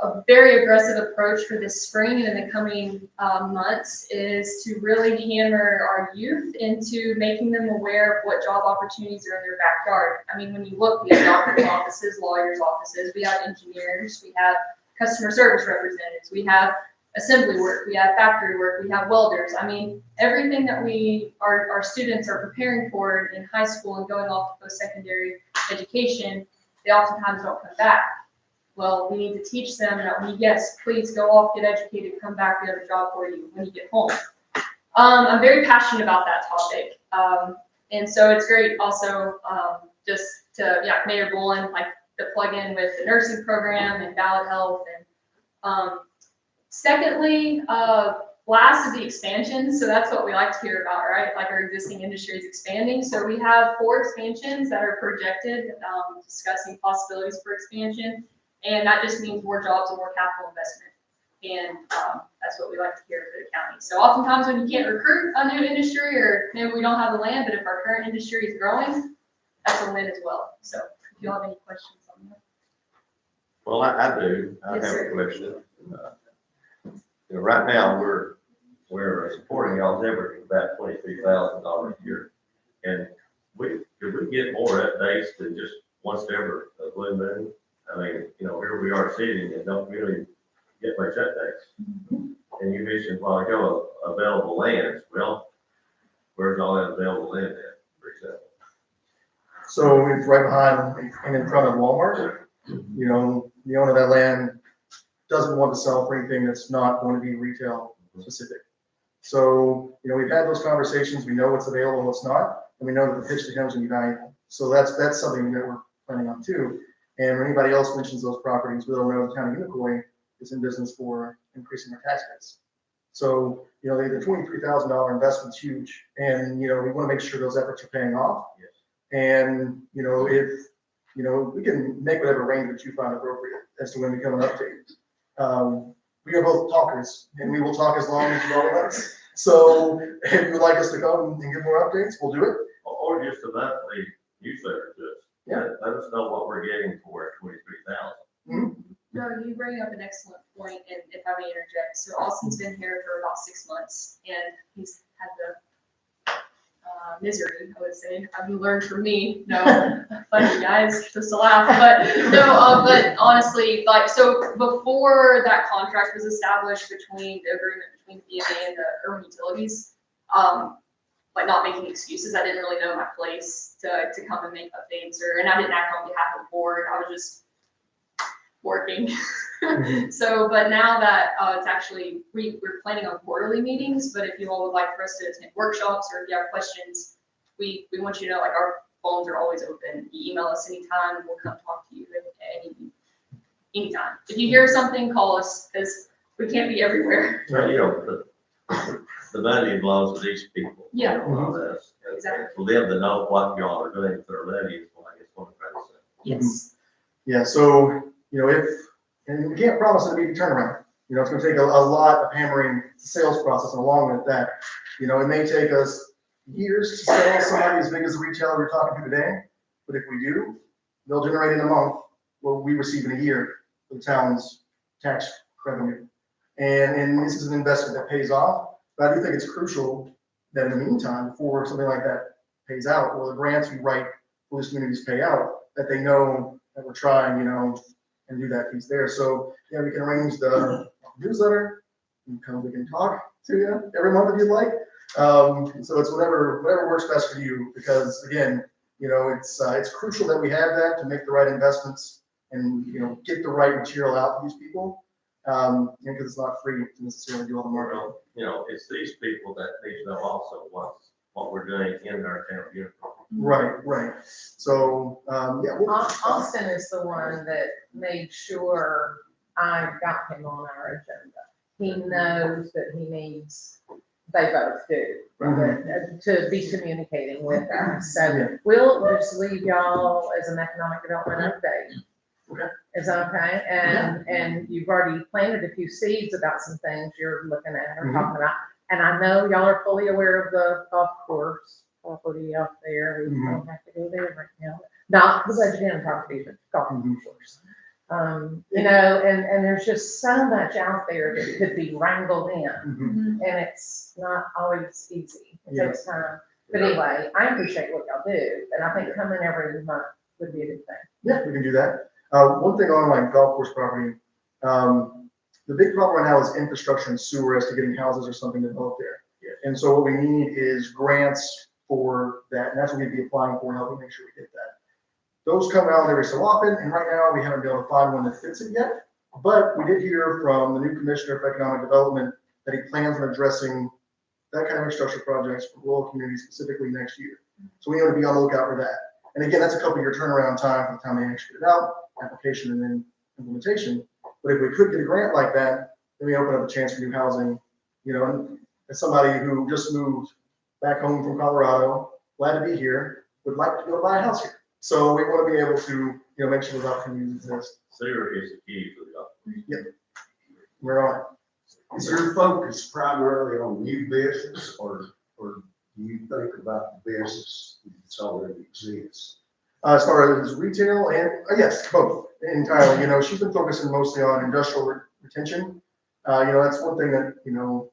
a very aggressive approach for this spring and in the coming months is to really hammer our youth into making them aware of what job opportunities are in their backyard. I mean, when you look, we have doctor's offices, lawyers' offices, we have engineers, we have customer service representatives, we have assembly work, we have factory work, we have welders. I mean, everything that our students are preparing for in high school and going off to post-secondary education, they oftentimes don't come back. Well, we need to teach them that yes, please go off, get educated, come back, we have a job for you when you get home. I'm very passionate about that topic. And so it's great also just to, Mayor Bullen, to plug in with the nursing program and Ballot Health. And secondly, last is the expansion. So that's what we like to hear about, right? Like our existing industry is expanding. So we have 4 expansions that are projected, discussing possibilities for expansion. And that just means more jobs and more capital investment. And that's what we like to hear for the county. So oftentimes when you can't recruit a new industry or maybe we don't have the land, but if our current industry is growing, that's a win as well. So if you have any questions on that. Well, I do. I Yes, have sir. a question. Right now, we're supporting y'all's effort of about $23,000 a year. And could we get more updates than just once ever a blue moon? I mean, here we are sitting and don't really get much updates. And you mentioned a while ago available lands. Well, where's all that available land at, for example? So it's right behind and in front of Walmart. The owner of that land doesn't want to sell for anything that's not going to be retail specific. So, we've had those conversations. We know what's available and what's not, and we know that the pitch to him is going to be valuable. So that's something that we're planning on too. And when anybody else mentions those properties, we don't know the county of Unicoi is in business for increasing our tax base. So, the $23,000 investment's huge, and we want to make sure those efforts are paying off. Yes. And if we can make whatever arrangement you find appropriate as to when we come and update. We are both talkers, and we will talk as long as you all let us. So if you would like us to come and give more updates, we'll do it. Or just a monthly newsletter to us. Yeah. Let us know what we're getting for $23,000. No, you bring up an excellent point, and if I may interject. So Austin's been here for about 6 months, and he's had the misery, I would say. I've learned from me. No, funny guys, just a laugh. But no, but honestly, so before that contract was established between the agreement between BMA and the Irwin Utilities, like not making excuses. I didn't really know my place to come and make updates and I didn't act on behalf of the board. I was just working. So, but now that it's actually, we're planning on quarterly meetings, but if you all would like for us to attend workshops or if you have questions, we want you to know, like, our phones are always open. You email us anytime and we'll come talk to you anytime. If you hear something, call us because we can't be everywhere. Well, you know, the money belongs to these people. Yeah. You know, all this. And Exactly. For them to know what y'all are doing with their money is what I guess what I'm trying to say. Yes. Yeah, so, you know, and we can't promise an immediate turnaround. You know, it's gonna take a lot of hammering the sales process, and along with that, you know, it may take us years to sell somebody as big as the retailer we're talking to today, but if we do, they'll generate in a month what we receive in a year for the town's tax revenue. And this is an investment that pays off, but I do think it's crucial that in the meantime, before something like that pays out, or the grants we write for these communities pay out, that they know that we're trying, you know, and do that piece there. So, yeah, we can arrange the newsletter, we can talk to you every month if you'd like. So it's whatever works best for you, because again, you know, it's crucial that we have that to make the right investments and, you know, get the right material out to these people. Because it's not free to necessarily do all the marketing. Well, you know, it's these people that need to know also what we're doing in our town here. Right. So, yeah. Austin is the one that made sure I got him on our agenda. He knows that he needs, they both do, to be communicating with us. So we'll just leave y'all as an economic development update. Okay. Is that okay? And you've already planted a few seeds about some things you're looking at or talking about. And I know y'all are fully aware of the golf course property out there. We don't have to go there right now. Not the budget property, but golf course. You know, and there's just so much out there that could be wrangled in. And it's not always easy. It takes time. But anyway, I appreciate what y'all do. And I think coming every month would be a good thing. Yeah, we can do that. One thing on like golf course property, the big problem right now is infrastructure and sewer as to getting houses or something developed there. And so what we need is grants for that, and that's what we'd be applying for, and helping make sure we get that. Those come out every so often, and right now we haven't been able to find one that fits it yet. But we did hear from the new Commissioner for Economic Development that he plans on addressing that kind of infrastructure projects for rural communities specifically next year. So we need to be on the lookout for that. And again, that's a couple-year turnaround time from the time they actually get it out, application and then implementation. But if we could get a grant like that, then we open up a chance for new housing. You know, and as somebody who just moved back home from Colorado, glad to be here, would like to go buy a house here. So we want to be able to, you know, make sure those opportunities exist. Sewer is the key to the golf. Yep. We're on it. Is your focus primarily on new business, or do you think about the business that's already exists? As far as retail and, yes, both entirely. You know, she's been focusing mostly on industrial retention. You know, that's one thing that, you know,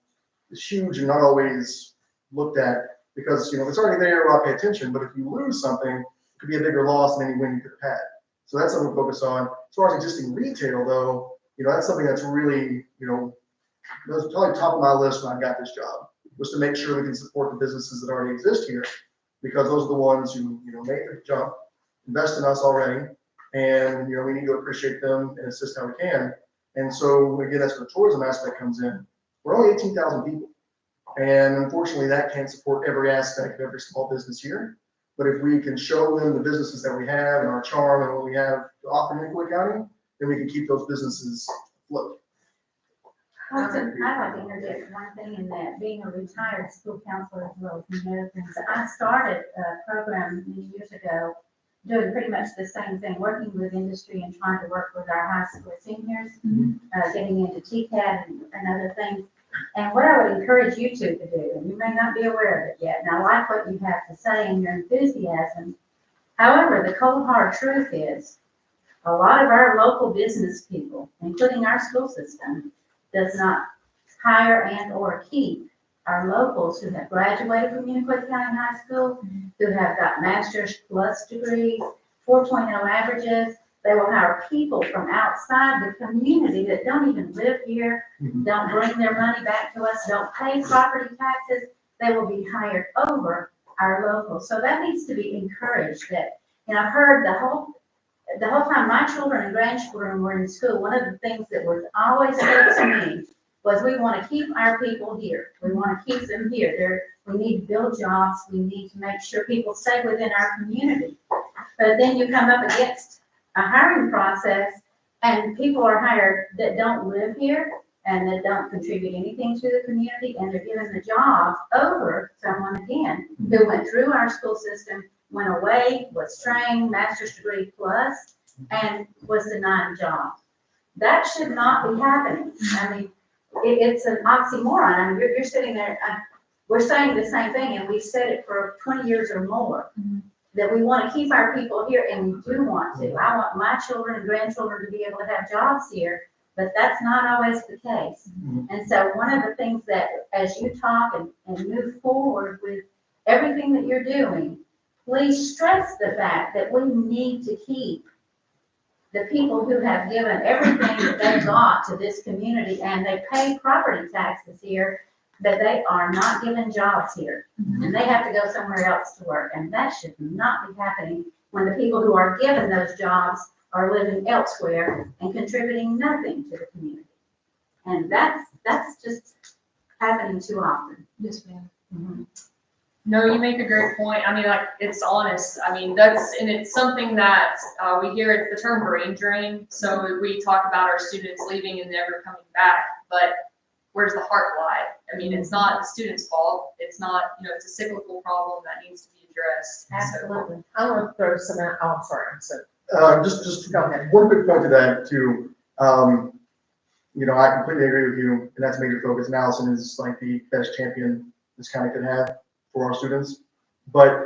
is huge and not always looked at, because, you know, if it's already there, we'll pay attention. But if you lose something, it could be a bigger loss than any win you could have had. So that's something we focus on. As far as existing retail, though, you know, that's something that's really, you know, that was probably top of my list when I got this job, was to make sure we can support the businesses that already exist here, because those are the ones who, you know, make the jump, invest in us already, and, you know, we need to appreciate them and assist how we can. And so, again, that's where the tourism aspect comes in. We're only 18,000 people, and unfortunately, that can't support every aspect of every small business here. But if we can show them the businesses that we have and our charm and what we have to offer in Nicolay County, then we can keep those businesses afloat. I'd like to interject one thing in that, being a retired school counselor as well as many other things. I started a program many years ago doing pretty much the same thing, working with industry and trying to work with our high school seniors, getting into TCAD and other things. And what I would encourage you two to do, and you may not be aware of it yet, and I like what you have to say and your enthusiasm. However, the cold hard truth is, a lot of our local business people, including our school system, does not hire and or keep our locals who have graduated from Unicoi County High School, who have got master's plus degrees, 4.0 averages. They will hire people from outside the community that don't even live here, don't bring their money back to us, don't pay property taxes, they will be hired over our locals. So that needs to be encouraged that, and I've heard the whole time my children and grandchildren were in school, one of the things that was always said to me was we want to keep our people here. We want to keep them here. We need to build jobs. We need to make sure people stay within our community. But then you come up against a hiring process and people are hired that don't live here and that don't contribute anything to the community, and they're given the job over someone again who went through our school system, went away, was trained, master's degree plus, and was denied a job. That should not be happening. I mean, it's an oxymoron. I mean, you're sitting there, we're saying the same thing, and we've said it for 20 years or more, that we want to keep our people here, and we do want to. I want my children and grandchildren to be able to have jobs here, but that's not always the case. And so one of the things that, as you talk and move forward with everything that you're doing, please stress the fact that we need to keep the people who have given everything that they got to this community, and they pay property taxes here, that they are not given jobs here. And they have to go somewhere else to work. And that should not be happening when the people who are given those jobs are living elsewhere and contributing nothing to the community. And that's just happening too often. Yes, ma'am. Mm-hmm. No, you make a great point. I mean, like, it's honest. I mean, and it's something that we hear it's the term brain drain. So we talk about our students leaving and never coming back, but where's the heart lie? I mean, it's not the student's fault. It's not, it's a cyclical problem that needs to be addressed. Absolutely. I want to throw some out. Oh, I'm sorry. I'm so. Just one quick point to that too. I completely agree with you, and that's a major focus. And Allison is like the best champion this county could have for our students. But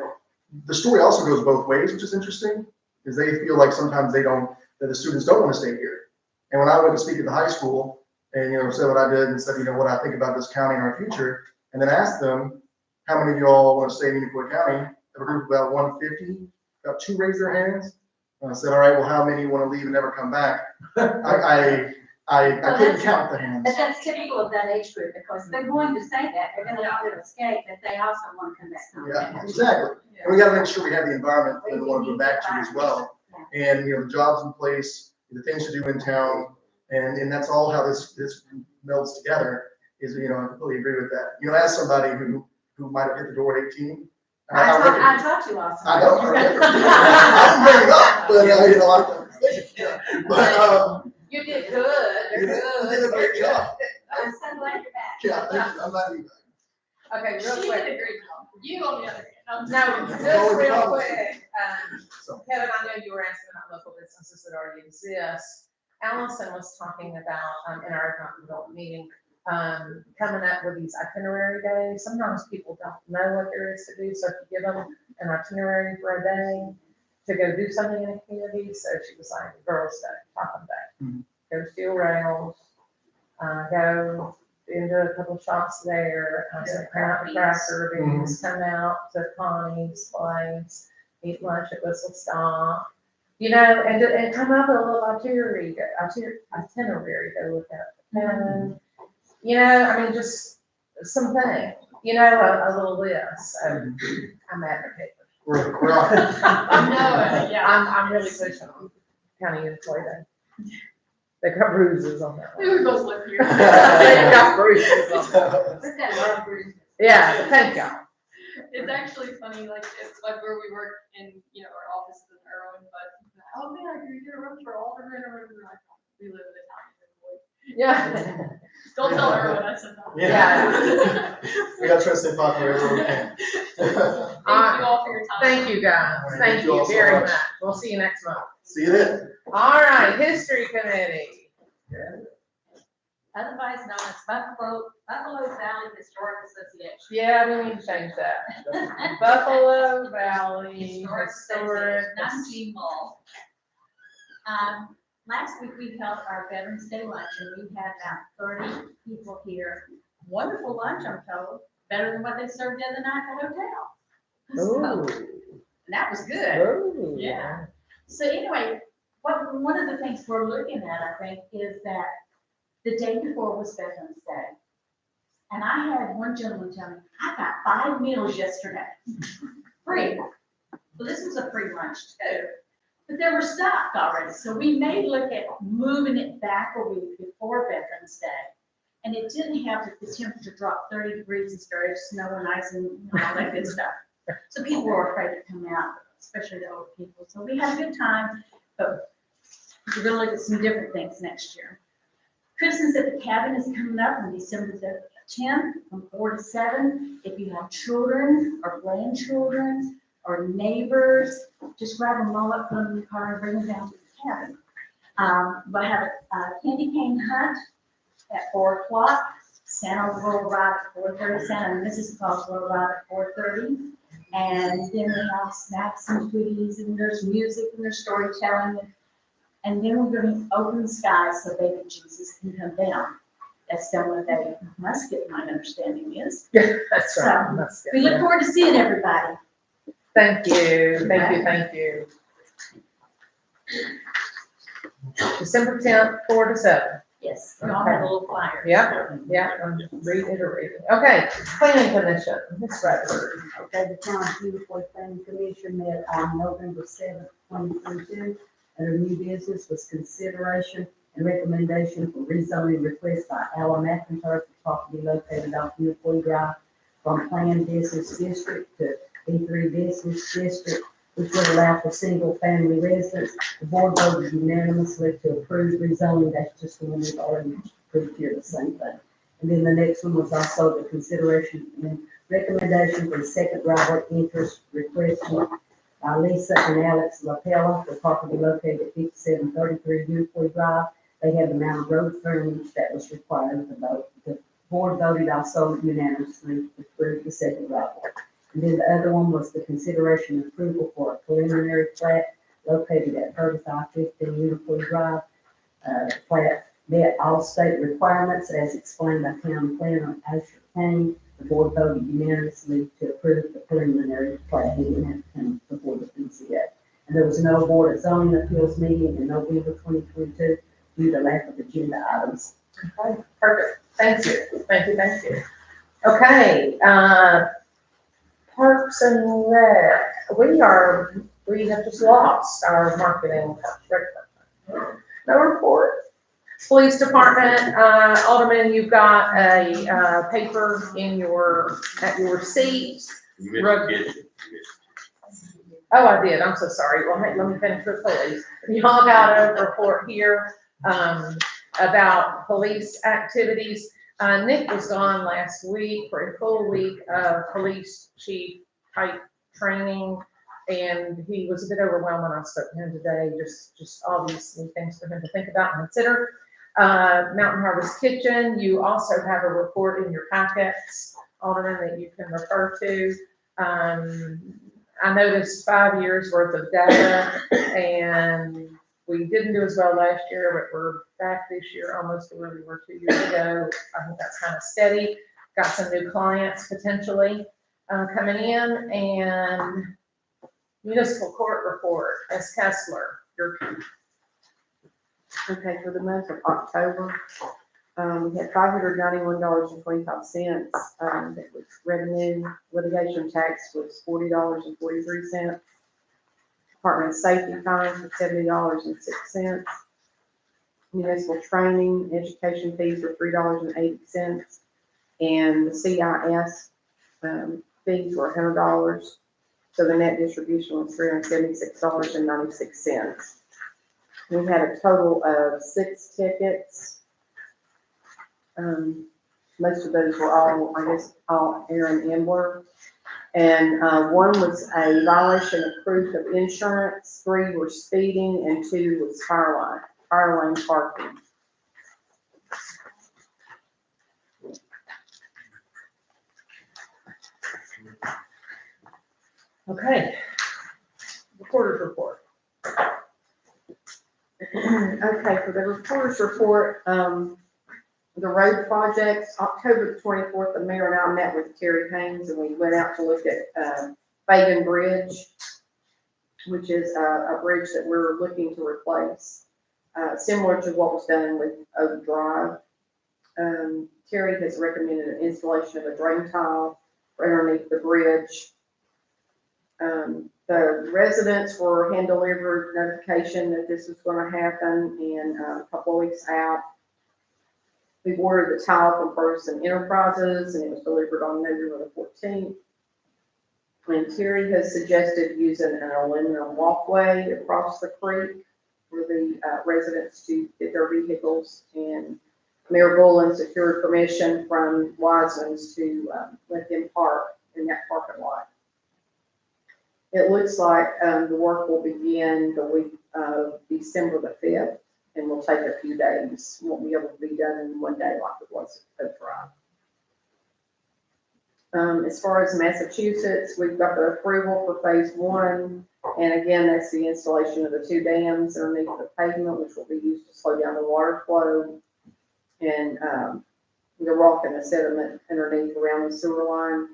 the story also goes both ways, which is interesting, is they feel like sometimes that the students don't want to stay here. And when I went to speak at the high school and, said what I did and said, what I think about this county and our future, and then asked them, how many of you all want to stay in Unicoi County? A group of about 150, about 2 raised their hands. And I said, all right, well, how many want to leave and never come back? I couldn't count the hands. But that's typical of that age group, because they're going to say that, they're gonna let it escape, that they also want to come back home. Yeah, exactly. And we gotta make sure we have the environment that we want to go back to as well. And, the jobs in place, the things to do in town, and that's all how this melds together is, I completely agree with that. As somebody who might have hit the door at 18. I taught you also. I know, I didn't bring it up, but, but, You did good. you did a great job. I'm so glad you're back. Yeah, thank you. I'm glad you. Okay, real She quick. did a great job. You on the other hand. No, just real quick, Kevin, I know you were asking about local businesses that already exist. Allison was talking about, in our economic development meeting, coming up with these itinerary days. Sometimes people don't know what there is to do, so if you give them an itinerary for a day to go do something in a community, so she was like, girls, talk about that. Go steel rails, go into a couple of shops there, some cracker beans, come out to Connie's place, eat lunch at Whistle Stop, and come up with a little itinerary, go look at. And, just something, a little list. So I'm advocating. We're on. Yeah. I'm really pushing on county employee day. They got bruises on that. We would both live here. They got bruises on that. We've got a lot of bruises. Yeah, thank y'all. It's actually funny, like, it's like where we work in, our office in Irwin, but, oh man, you're gonna run for alderman or whatever, like, we live in a town. Yeah. Don't tell Irwin I said that. Yeah. We gotta try to stay popular everywhere we can. Thank you all for your time. Thank you, guys. All right, Thank you all so very much. much. We'll see you next month. See you then. All right, History Committee. Otherwise known as Buffalo Valley Historic Association. Yeah, we need to change that. Buffalo Valley Historic. Jean Mall. Last week we held our Veterans Day lunch, and we had about 30 people here. Wonderful lunch, I'm told, better than what they served the other night at the hotel. So, and that was good. Ooh. Yeah. So anyway, one of the things we're looking at, I think, is that the day before was Veterans Day. And I had one gentleman tell me, I got 5 meals yesterday, free. Well, this was a free lunch too, but they were stocked already, so we may look at moving it back a week before Veterans Day. And it didn't have the temperature drop 30 degrees instead of snow and ice and all that good stuff. So people were afraid to come out, especially the old people. So we had a good time, but we're gonna look at some different things next year. Christmas at the Cabin is coming up on December the 10th from 4 to 7. If you have children or grandchildren or neighbors, just grab them all up, put them in the car and bring them down to the cabin. We'll have a candy cane hunt at 4 o'clock. Santa will arrive at 4:30. Santa and Mrs. Claus will arrive at 4:30. And then we have snacks and goodies, and there's music and there's storytelling. And then we're going to open the skies so baby Jesus can come down. That's done with a musket, my understanding is. That's right. So, That's good. we look forward to seeing everybody. Thank you, thank you, thank you. December 10th, 4 to 7. Yes, we all have a little flyer. Yeah, I'm reiterating. Okay, planning commission, Ms. Bradford. Okay, the Town of Beautiful Planning Commission met on November 7th, 2022. Under new business was consideration and recommendation for rezoning request by Alan McIntyre for property located off Newport Drive from planned business district to B3 business district, which would allow for single-family residence. The board voted unanimously to approve rezoning. That's just the one we've already approved here, the same thing. And then the next one was also the consideration and recommendation for the second driveway interest request by Lisa and Alex LaPella for property located at 5733 Newport Drive. They had the amount of road frontage that was required to vote. The board voted also unanimously to approve the second driveway. And then the other one was the consideration and approval for a preliminary plat located at 3515 Newport Drive. Plat met all state requirements as explained by Town Planner Asher Kane. The board voted unanimously to approve the preliminary plat. He didn't have to come before the PCA. And there was no board of zoning appeals meeting in November 2022 due to lack of agenda items. Okay, perfect, thank you, thank you, thank you. Okay, Parks and Rec, we have just lost our marketing director. No report. Police Department, Alderman, you've got a paper at your seat. You missed the kitchen. Oh, I did, I'm so sorry. Well, hey, let me finish with police. Y'all got a report here, about police activities. Nick was gone last week for a full week of police chief type training, and he was a bit overwhelmed when I spoke to him today, just obviously things for him to think about and consider. Mountain Harvest Kitchen, you also have a report in your packets, Alderman, that you can refer to. I noticed 5 years worth of data, and we didn't do as well last year, but we're back this year almost to where we were 2 years ago. I think that's kind of steady. Got some new clients potentially coming in, and municipal court report, Ms. Kessler, your Okay, for the month of October, we had $591.25. That was revenue. Litigation tax was $40.43. Department of Safety fines were $70.06. Municipal training, education fees were $3.80. And the CIS fees were $100. So the net distribution was $376.96. We had a total of 6 tickets. Most of those were all Aaron Ambler. And one was a violation of proof of insurance, 3 were speeding, and 2 was fire lane parking. Okay. Reporter's report. Okay, for the reporter's report, the road projects, October 24th, the mayor and I met with Terry Haynes, and we went out to look at Fagan Bridge, which is a bridge that we're looking to replace, similar to what was done with Oak Drive. Terry has recommended an installation of a drain tile for underneath the bridge. The residents were hand delivered notification that this was gonna happen, and a couple of weeks out, we ordered the tile from Ferguson Enterprises, and it was delivered on November the 14th. And Terry has suggested using an aluminum walkway across the creek for the residents to get their vehicles, and Mayor Bullen secured permission from Wiseman's to let them park in that parking lot. It looks like the work will begin the week of December the 5th, and will take a few days. Won't be able to be done in one day like it was at Coach Ryan. As far as Massachusetts, we've got the approval for phase 1. And again, that's the installation of the 2 dams underneath the pavement, which will be used to slow down the water flow and the rock and the sediment underneath around the sewer line.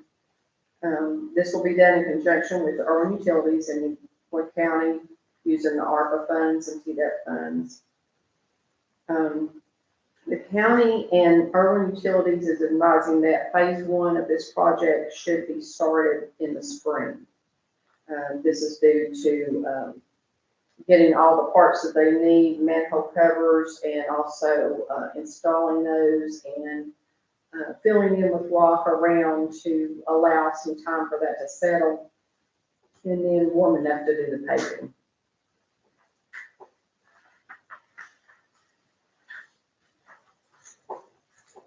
This will be done in conjunction with the Irwin Utilities in Wood County using the ARPA funds and TDEP funds. The county and Irwin Utilities is advising that phase 1 of this project should be started in the spring. This is due to getting all the parts that they need, manhole covers, and also installing those and filling in with rock around to allow some time for that to settle, and then warm enough to do the paving.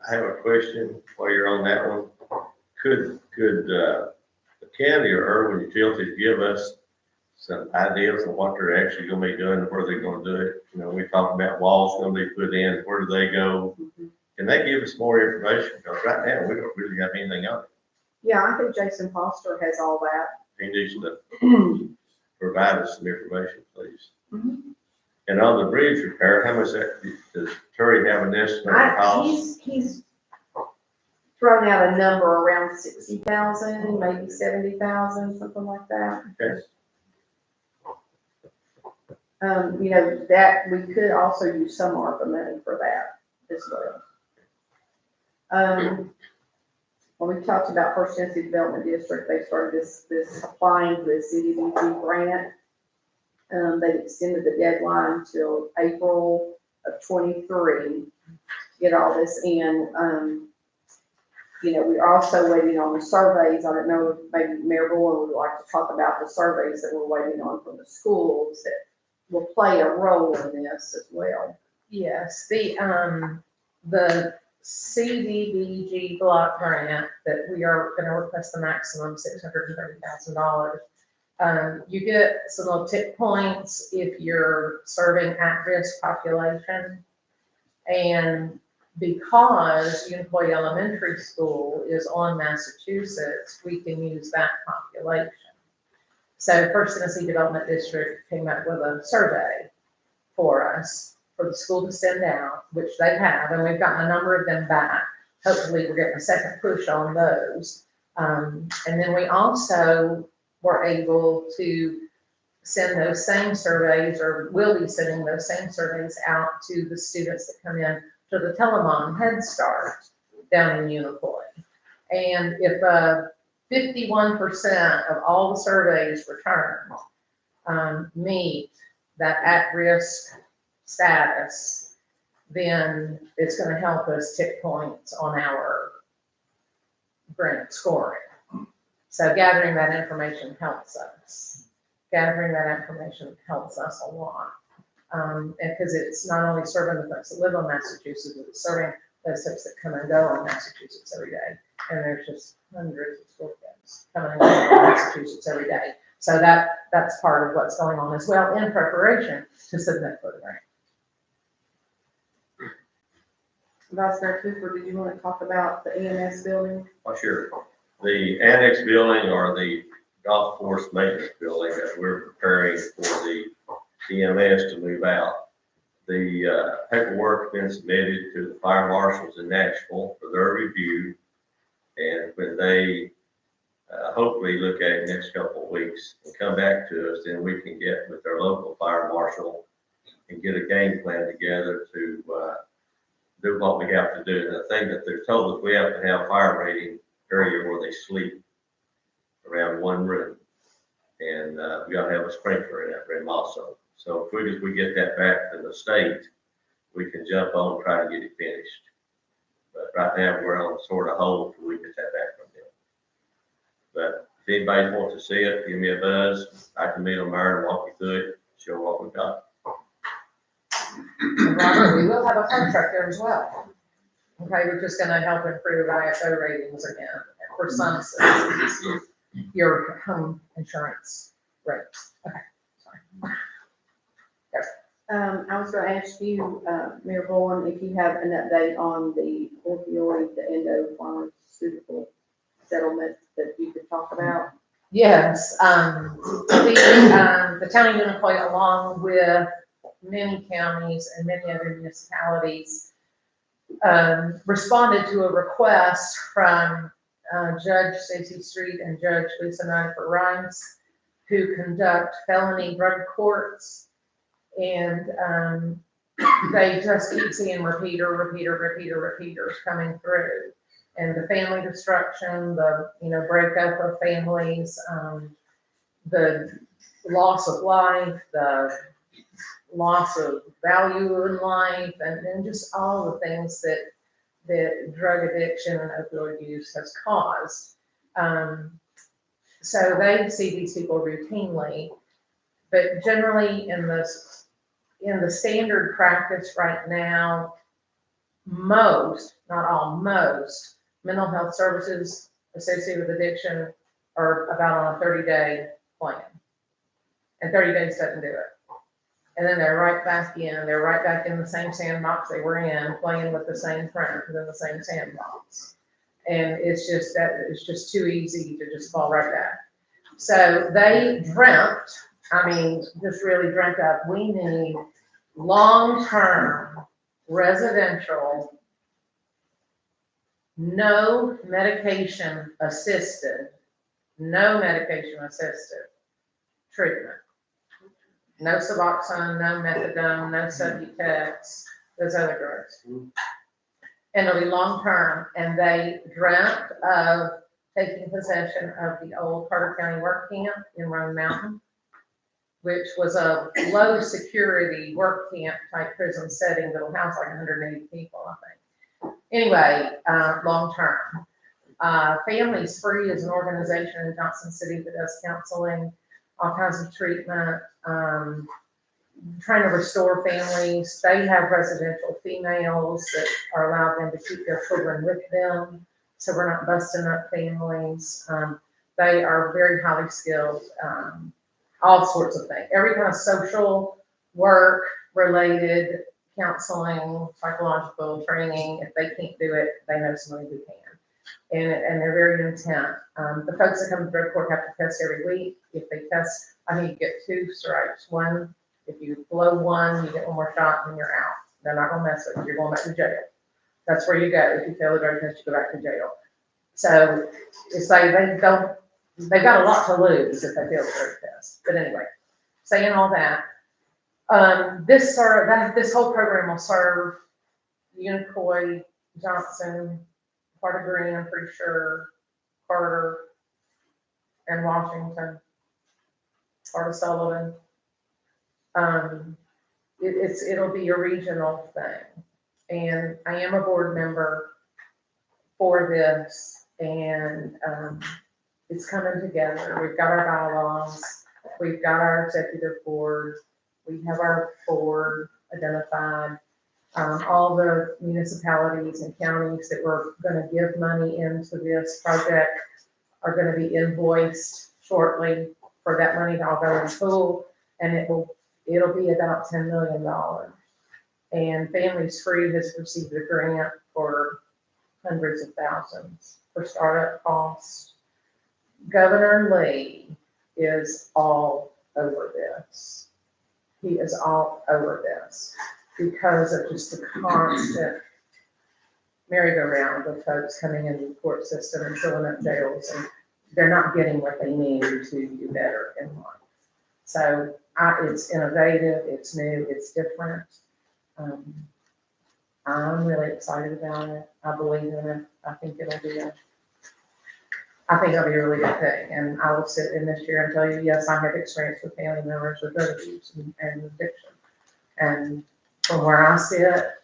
I have a question while you're on that one. Could the county or Irwin Utilities give us some ideas of what they're actually gonna be doing, where they're gonna do it? You know, we talked about walls gonna be put in, where do they go? Can they give us more information? Because right now, we don't really have anything on it. Yeah, I think Jason Foster has all that. He needs to provide us some information, please. And on the bridge repair, how much that, does Terry have an estimate of cost? He's thrown out a number around 60,000, maybe 70,000, something like that. Okay. You know, that we could also use some ARPA money for that as well. When we talked about First Tennessee Development District, they started this applying for the CDBG grant. They extended the deadline till April of 23 to get all this in. You know, we're also waiting on the surveys. I don't know if maybe Mayor Boyle would like to talk about the surveys that we're waiting on from the schools that will play a role in this as well. Yes, the CDBG block grant that we are gonna request the maximum $630,000. You get some little tip points if you're serving at-risk population. And because Unicoi Elementary School is on Massachusetts, we can use that population. So First Tennessee Development District came up with a survey for us, for the school to send out, which they have, and we've gotten a number of them back. Hopefully we're getting a second push on those. And then we also were able to send those same surveys, or will be sending those same surveys out to the students that come in to the Telemon Head Start down in Unicoi. And if 51% of all the surveys returned meet that at-risk status, then it's going to help us tip points on our grant scoring. So gathering that information helps us. Gathering that information helps us a lot. Because it's not only serving the folks that live on Massachusetts, but it's serving those folks that come and go on Massachusetts every day. And there's just hundreds of school kids coming and going on Massachusetts every day. So that's part of what's going on as well in preparation to submit for the grant. Vice Mayor Cooper, did you want to talk about the EMS building? Oh, sure. The annex building or the golf course maintenance building that we're preparing for the EMS to move out. The paperwork's been submitted to the fire marshals in Nashville for their review. And when they hopefully look at it next couple of weeks and come back to us, then we can get with our local fire marshal and get a game plan together to do what we have to do. And the thing that they're told us, we have to have fire rating area where they sleep around one room. And, we gotta have a sprinkler in that room also. So as quick as we get that back to the state, we can jump on and try to get it finished. But right now, we're on sort of hold till we get that back from them. But if anybody wants to see it, give me a buzz. I can meet them there and walk you through it, show what we got. And Robert, we will have a contract there as well. Okay, we're just gonna help improve ISO ratings again for some citizens, your home insurance rates. Okay, sorry. I was gonna ask you, Mayor Bowen, if you have an update on the opioid, the endopharmaceutical settlement that you could talk about? Yes, the county of Unicoi, along with many counties and many other municipalities, responded to a request from Judge Stacey Street and Judge Lisa Nyford Rimes, who conduct felony drug courts. And they just keep seeing repeaters coming through. And the family destruction, the, breakup of families, the loss of life, the loss of value in life, and just all the things that drug addiction and opioid use has caused. So they see these people routinely, but generally in the standard practice right now, most, not all, most mental health services associated with addiction are about on a 30-day plan. And 30 days doesn't do it. And then they're right back in the same sandbox they were in, playing with the same friends in the same sandbox. And it's just too easy to just fall right back. So they just really dreamt up, we need long-term residential, no medication assisted treatment. No Suboxone, no methadone, no Subutex, those other drugs. And it'll be long-term, and they dreamt of taking possession of the old Carter County work camp in Roan Mountain, which was a low security work camp type prison setting that'll house like 180 people, I think. Anyway, long-term. Families Free is an organization in Johnson City that does counseling, all kinds of treatment, trying to restore families. They have residential females that are allowed them to keep their children with them, so we're not busting up families. They are very highly skilled, all sorts of things. Every kind of social work related, counseling, psychological training. If they can't do it, they know somebody who can. And they're very intent. The folks that come to drug court have to test every week. If they test, I mean, you get 2 strikes. One, if you blow one, you get one more shot and you're out. They're not gonna mess with you. You're going back to jail. That's where you go. If you fail the drug test, you go back to jail. So it's like they've got a lot to lose if they fail the drug test. But anyway, saying all that, this whole program will serve Unicoi, Johnson, part of Green, I'm pretty sure, Carter, and Washington, part of Sullivan. It'll be a regional thing. And I am a board member for this, and it's coming together. We've got our bylaws, we've got our executive board, we have our board identified. All the municipalities and counties that we're gonna give money into this project are gonna be invoiced shortly for that money to all go in pool, and it'll be about $10 million. And Families Free has received a grant for hundreds of thousands for startup costs. Governor Lee is all over this. He is all over this because of just the constant merry-go-round of folks coming into the court system and filling up jails, and they're not getting what they need to do better in life. So it's innovative, it's new, it's different. I'm really excited about it. I believe in it. I think it'll be a really good thing. And I will sit in this chair and tell you, yes, I have experience with family members with drug abuse and addiction. And from where I sit,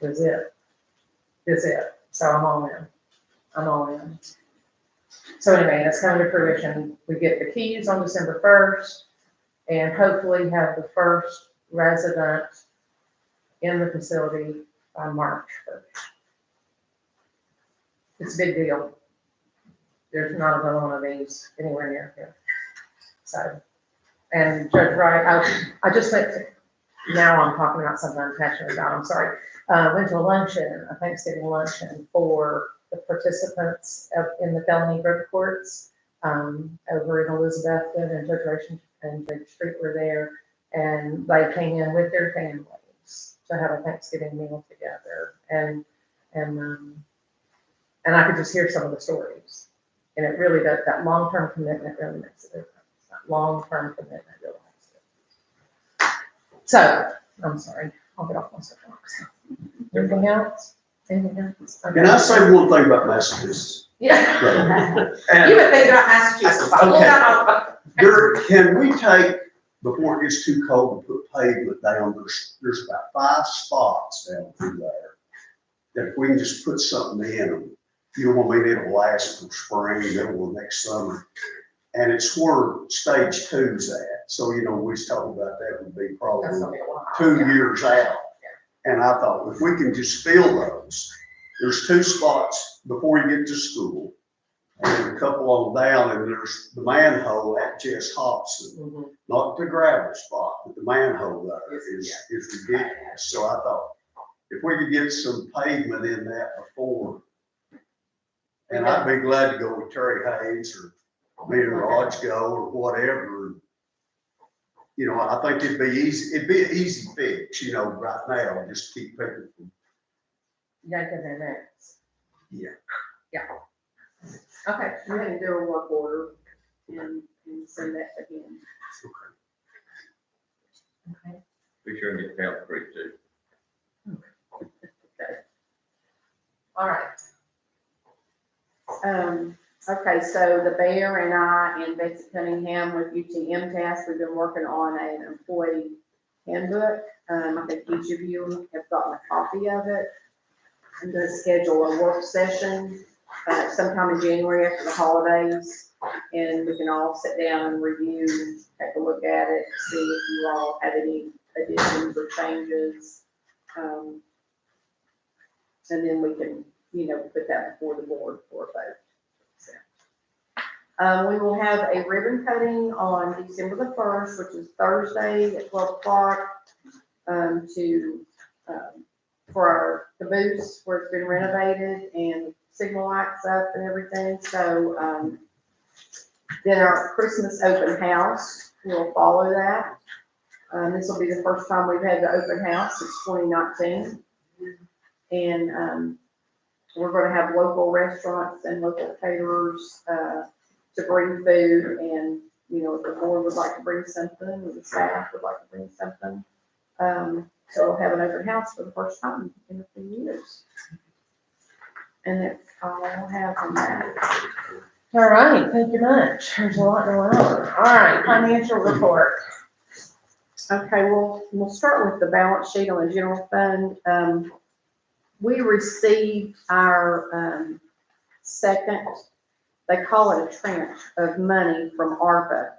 is it. So I'm all in. So anyway, that's coming to fruition. We get the keys on December 1st and hopefully have the first resident in the facility by March 1st. It's a big deal. There's not another one of these anywhere near here. So, and Judge Wright, I just went to, now I'm talking about something I'm passionate about, I'm sorry. Went to a luncheon, a Thanksgiving luncheon for the participants in the felony drug courts over in Elizabethton, and Judge Rachel and Judge Street were there, and they came in with their families to have a Thanksgiving meal together, and I could just hear some of the stories, and it really does, that long-term commitment really makes a difference. That long-term commitment really makes a difference. So, I'm sorry, I'll get off my soapbox. Anything else? Anything else? Okay. Can I say one thing about Massachusetts? Yeah. And- You've been thinking about Massachusetts. Can we take, before it gets too cold, to put pavement down, there's about 5 spots down through there. That if we can just put something in them, you know what I mean, it'll last from spring, middle of next summer. And it's where stage 2's at. So, you know, we was talking about that would be probably That's gonna be a while. 2 years out. And I thought, if we can just fill those, there's 2 spots before you get to school, and then a couple on down, and there's the manhole at Jess Hobson, not the gravel spot, but the manhole there is ridiculous. So I thought, if we could get some pavement in that before, and I'd be glad to go with Terry Hayes or me and Raj go or whatever. You know, I think it'd be an easy fix, you know, right now, just keep picking from. Yanking their necks. Yeah. Yeah. Okay. We're gonna do a work order and send that again. Okay. Be sure and get Pelt Creek too. Okay. All right. Okay, so the Bear and I and Betsy Cunningham with UTM Task, we've been working on an employee handbook. I think each of you have gotten a copy of it. I'm gonna schedule a work session sometime in January after the holidays, and we can all sit down and review, take a look at it, see if you all have any additions or changes. And then we can, you know, put that before the board for a vote. We will have a ribbon cutting on December the 1st, which is Thursday at 12 o'clock, for the booths where it's been renovated and signal lights up and everything. So, then our Christmas open house will follow that. This will be the first time we've had the open house since 2019. And, we're gonna have local restaurants and local caterers, to bring food, and, you know, if the board would like to bring something, or the staff would like to bring something. So we'll have an open house for the first time in a few years. And that's all I have on that. All right, thank you much. There's a lot going on. All right, financial report. Okay, well, we'll start with the balance sheet on the general fund. We received our, second, they call it a tranche of money from ARPA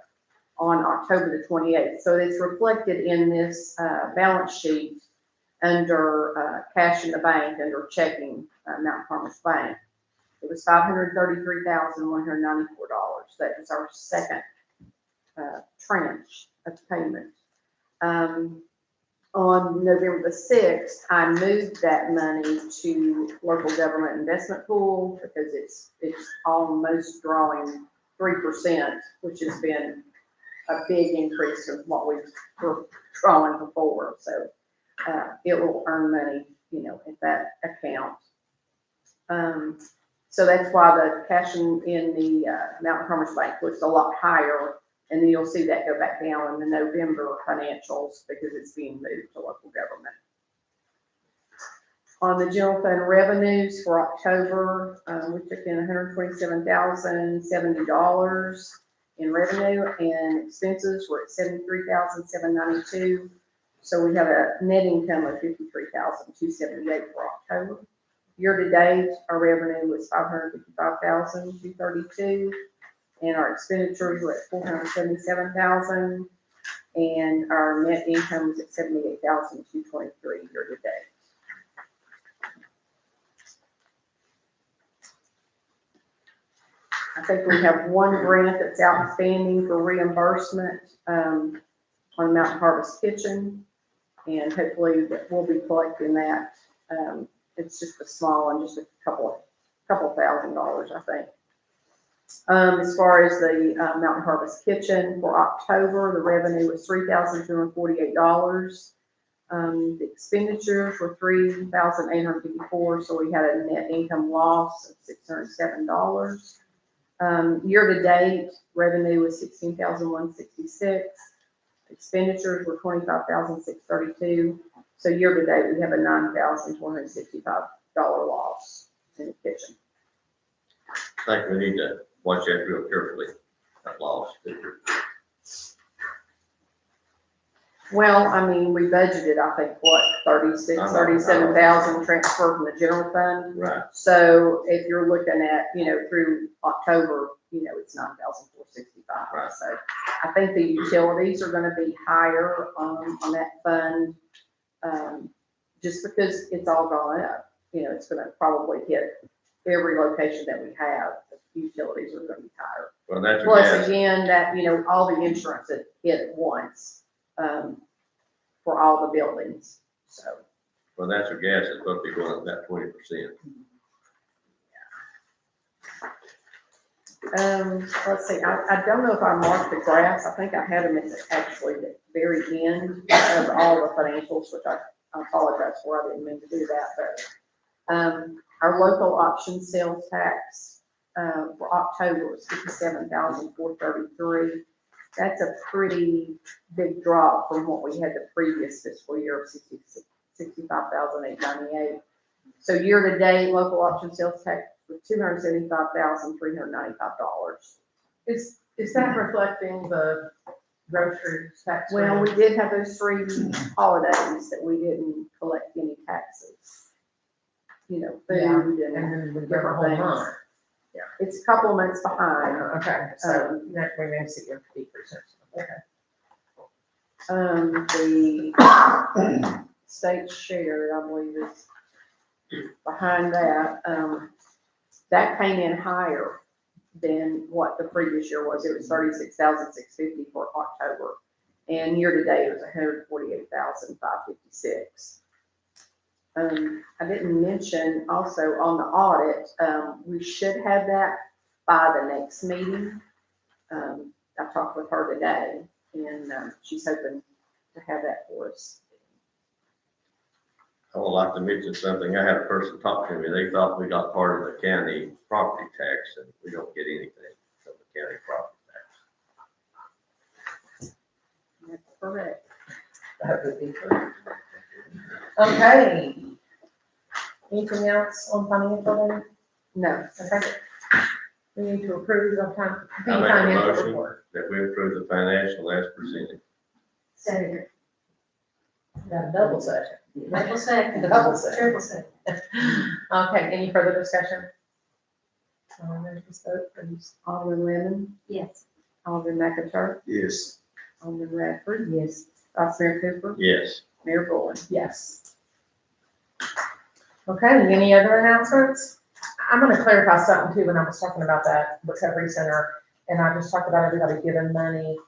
on October the 28th. So it's reflected in this balance sheet under cash in the bank, under checking Mount Carmel's Bank. It was $533,194. That was our second tranche of payment. On November the 6th, I moved that money to local government investment pool because it's almost drawing 3%, which has been a big increase of what we were drawing before. So it will earn money, you know, at that account. So that's why the cash in the Mountain Commerce Bank looks a lot higher. And then you'll see that go back down in the November financials because it's being moved to local government. On the general fund revenues for October, we took in $127,070 in revenue, and expenses were at $73,792. So we have a net income of $53,278 for October. Year to date, our revenue was $555,232, and our expenditures were at $477,000, and our net income was at $78,223 year to date. I think we have one grant that's outstanding for reimbursement on Mountain Harvest Kitchen, and hopefully that we'll be collecting that. It's just a small one, just a couple $1,000, I think. As far as the Mountain Harvest Kitchen for October, the revenue was $3,248. The expenditures were $3,854, so we had a net income loss of $607. Year to date, revenue was $16,166. Expenditures were $25,632. So year to date, we have a $9,465 loss in the kitchen. I think we need to watch that real carefully, that loss figure. Well, I mean, we budgeted, I think, what, 37,000 transfer from the general fund. Right. So if you're looking at, through October, it's 9,465. Right. So I think the utilities are gonna be higher on that fund, just because it's all gone up. It's gonna probably hit every location that we have, the utilities are gonna be higher. Well, that's your Plus, guess. again, that, all the insurance that hit at once, for all the buildings, so. Well, that's your guess, it's supposed to be going up that 20%. Let's see, I don't know if I marked the graphs, I think I had them at actually the very end of all the financials, which I apologize for, I didn't mean to do that, but, our local option sales tax, for October was $57,433. That's a pretty big drop from what we had the previous fiscal year of $65,898. So year to date, local option sales tax was $275,395. Is that reflecting the grocery tax? Well, we did have those 3 holidays that we didn't collect any taxes. Food Yeah, and And then the different whole things. month. Yeah, it's a couple of months behind. Okay, so next we may see a decrease. Okay. The state share, I believe, is behind that. That came in higher than what the previous year was. It was $36,650 for October. And year to date, it was $148,556. I didn't mention also on the audit, we should have that by the next meeting. I talked with her today, and she's hoping to have that for us. I would like to mention something. I had a person talk to me. They thought we got part of the county property tax, and we don't get anything from the county property tax. That's correct. That would be correct. Okay. Anything else on financial? No. Okay. We need to approve the I make a financial motion report. that we approve the financial as presented. Second. Got a double session. Double second. Double second. Triple second. Okay, any further discussion? Just vote, please. Alderman Lemon, Yes. Alderman McIntyre, Yes. Alderman Radford, Yes. Vice Mayor Cooper, Yes. Mayor Bowen. Yes. Okay, any other announcements? I'm gonna clarify something too, when I was talking about that recovery center, and I just talked about everybody giving money.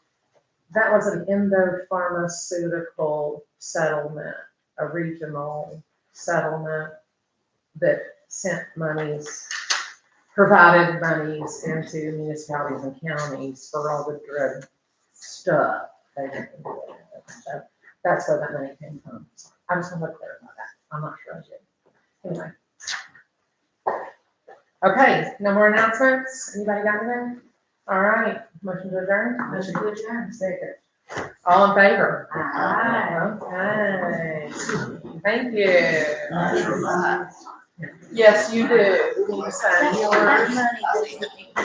That was an endopharmaceutical settlement, a regional settlement that sent monies, provided monies into municipalities and counties for all the drug stuff. So that's where that money came from. I just want to clarify that. I'm not sure I did. Anyway. Okay, no more announcements? Anybody got anything? All right, motion to adjourn? Motion to adjourn. Second. All in favor? Aye. Okay. Thank you. Yes, you do. You need to sign yours.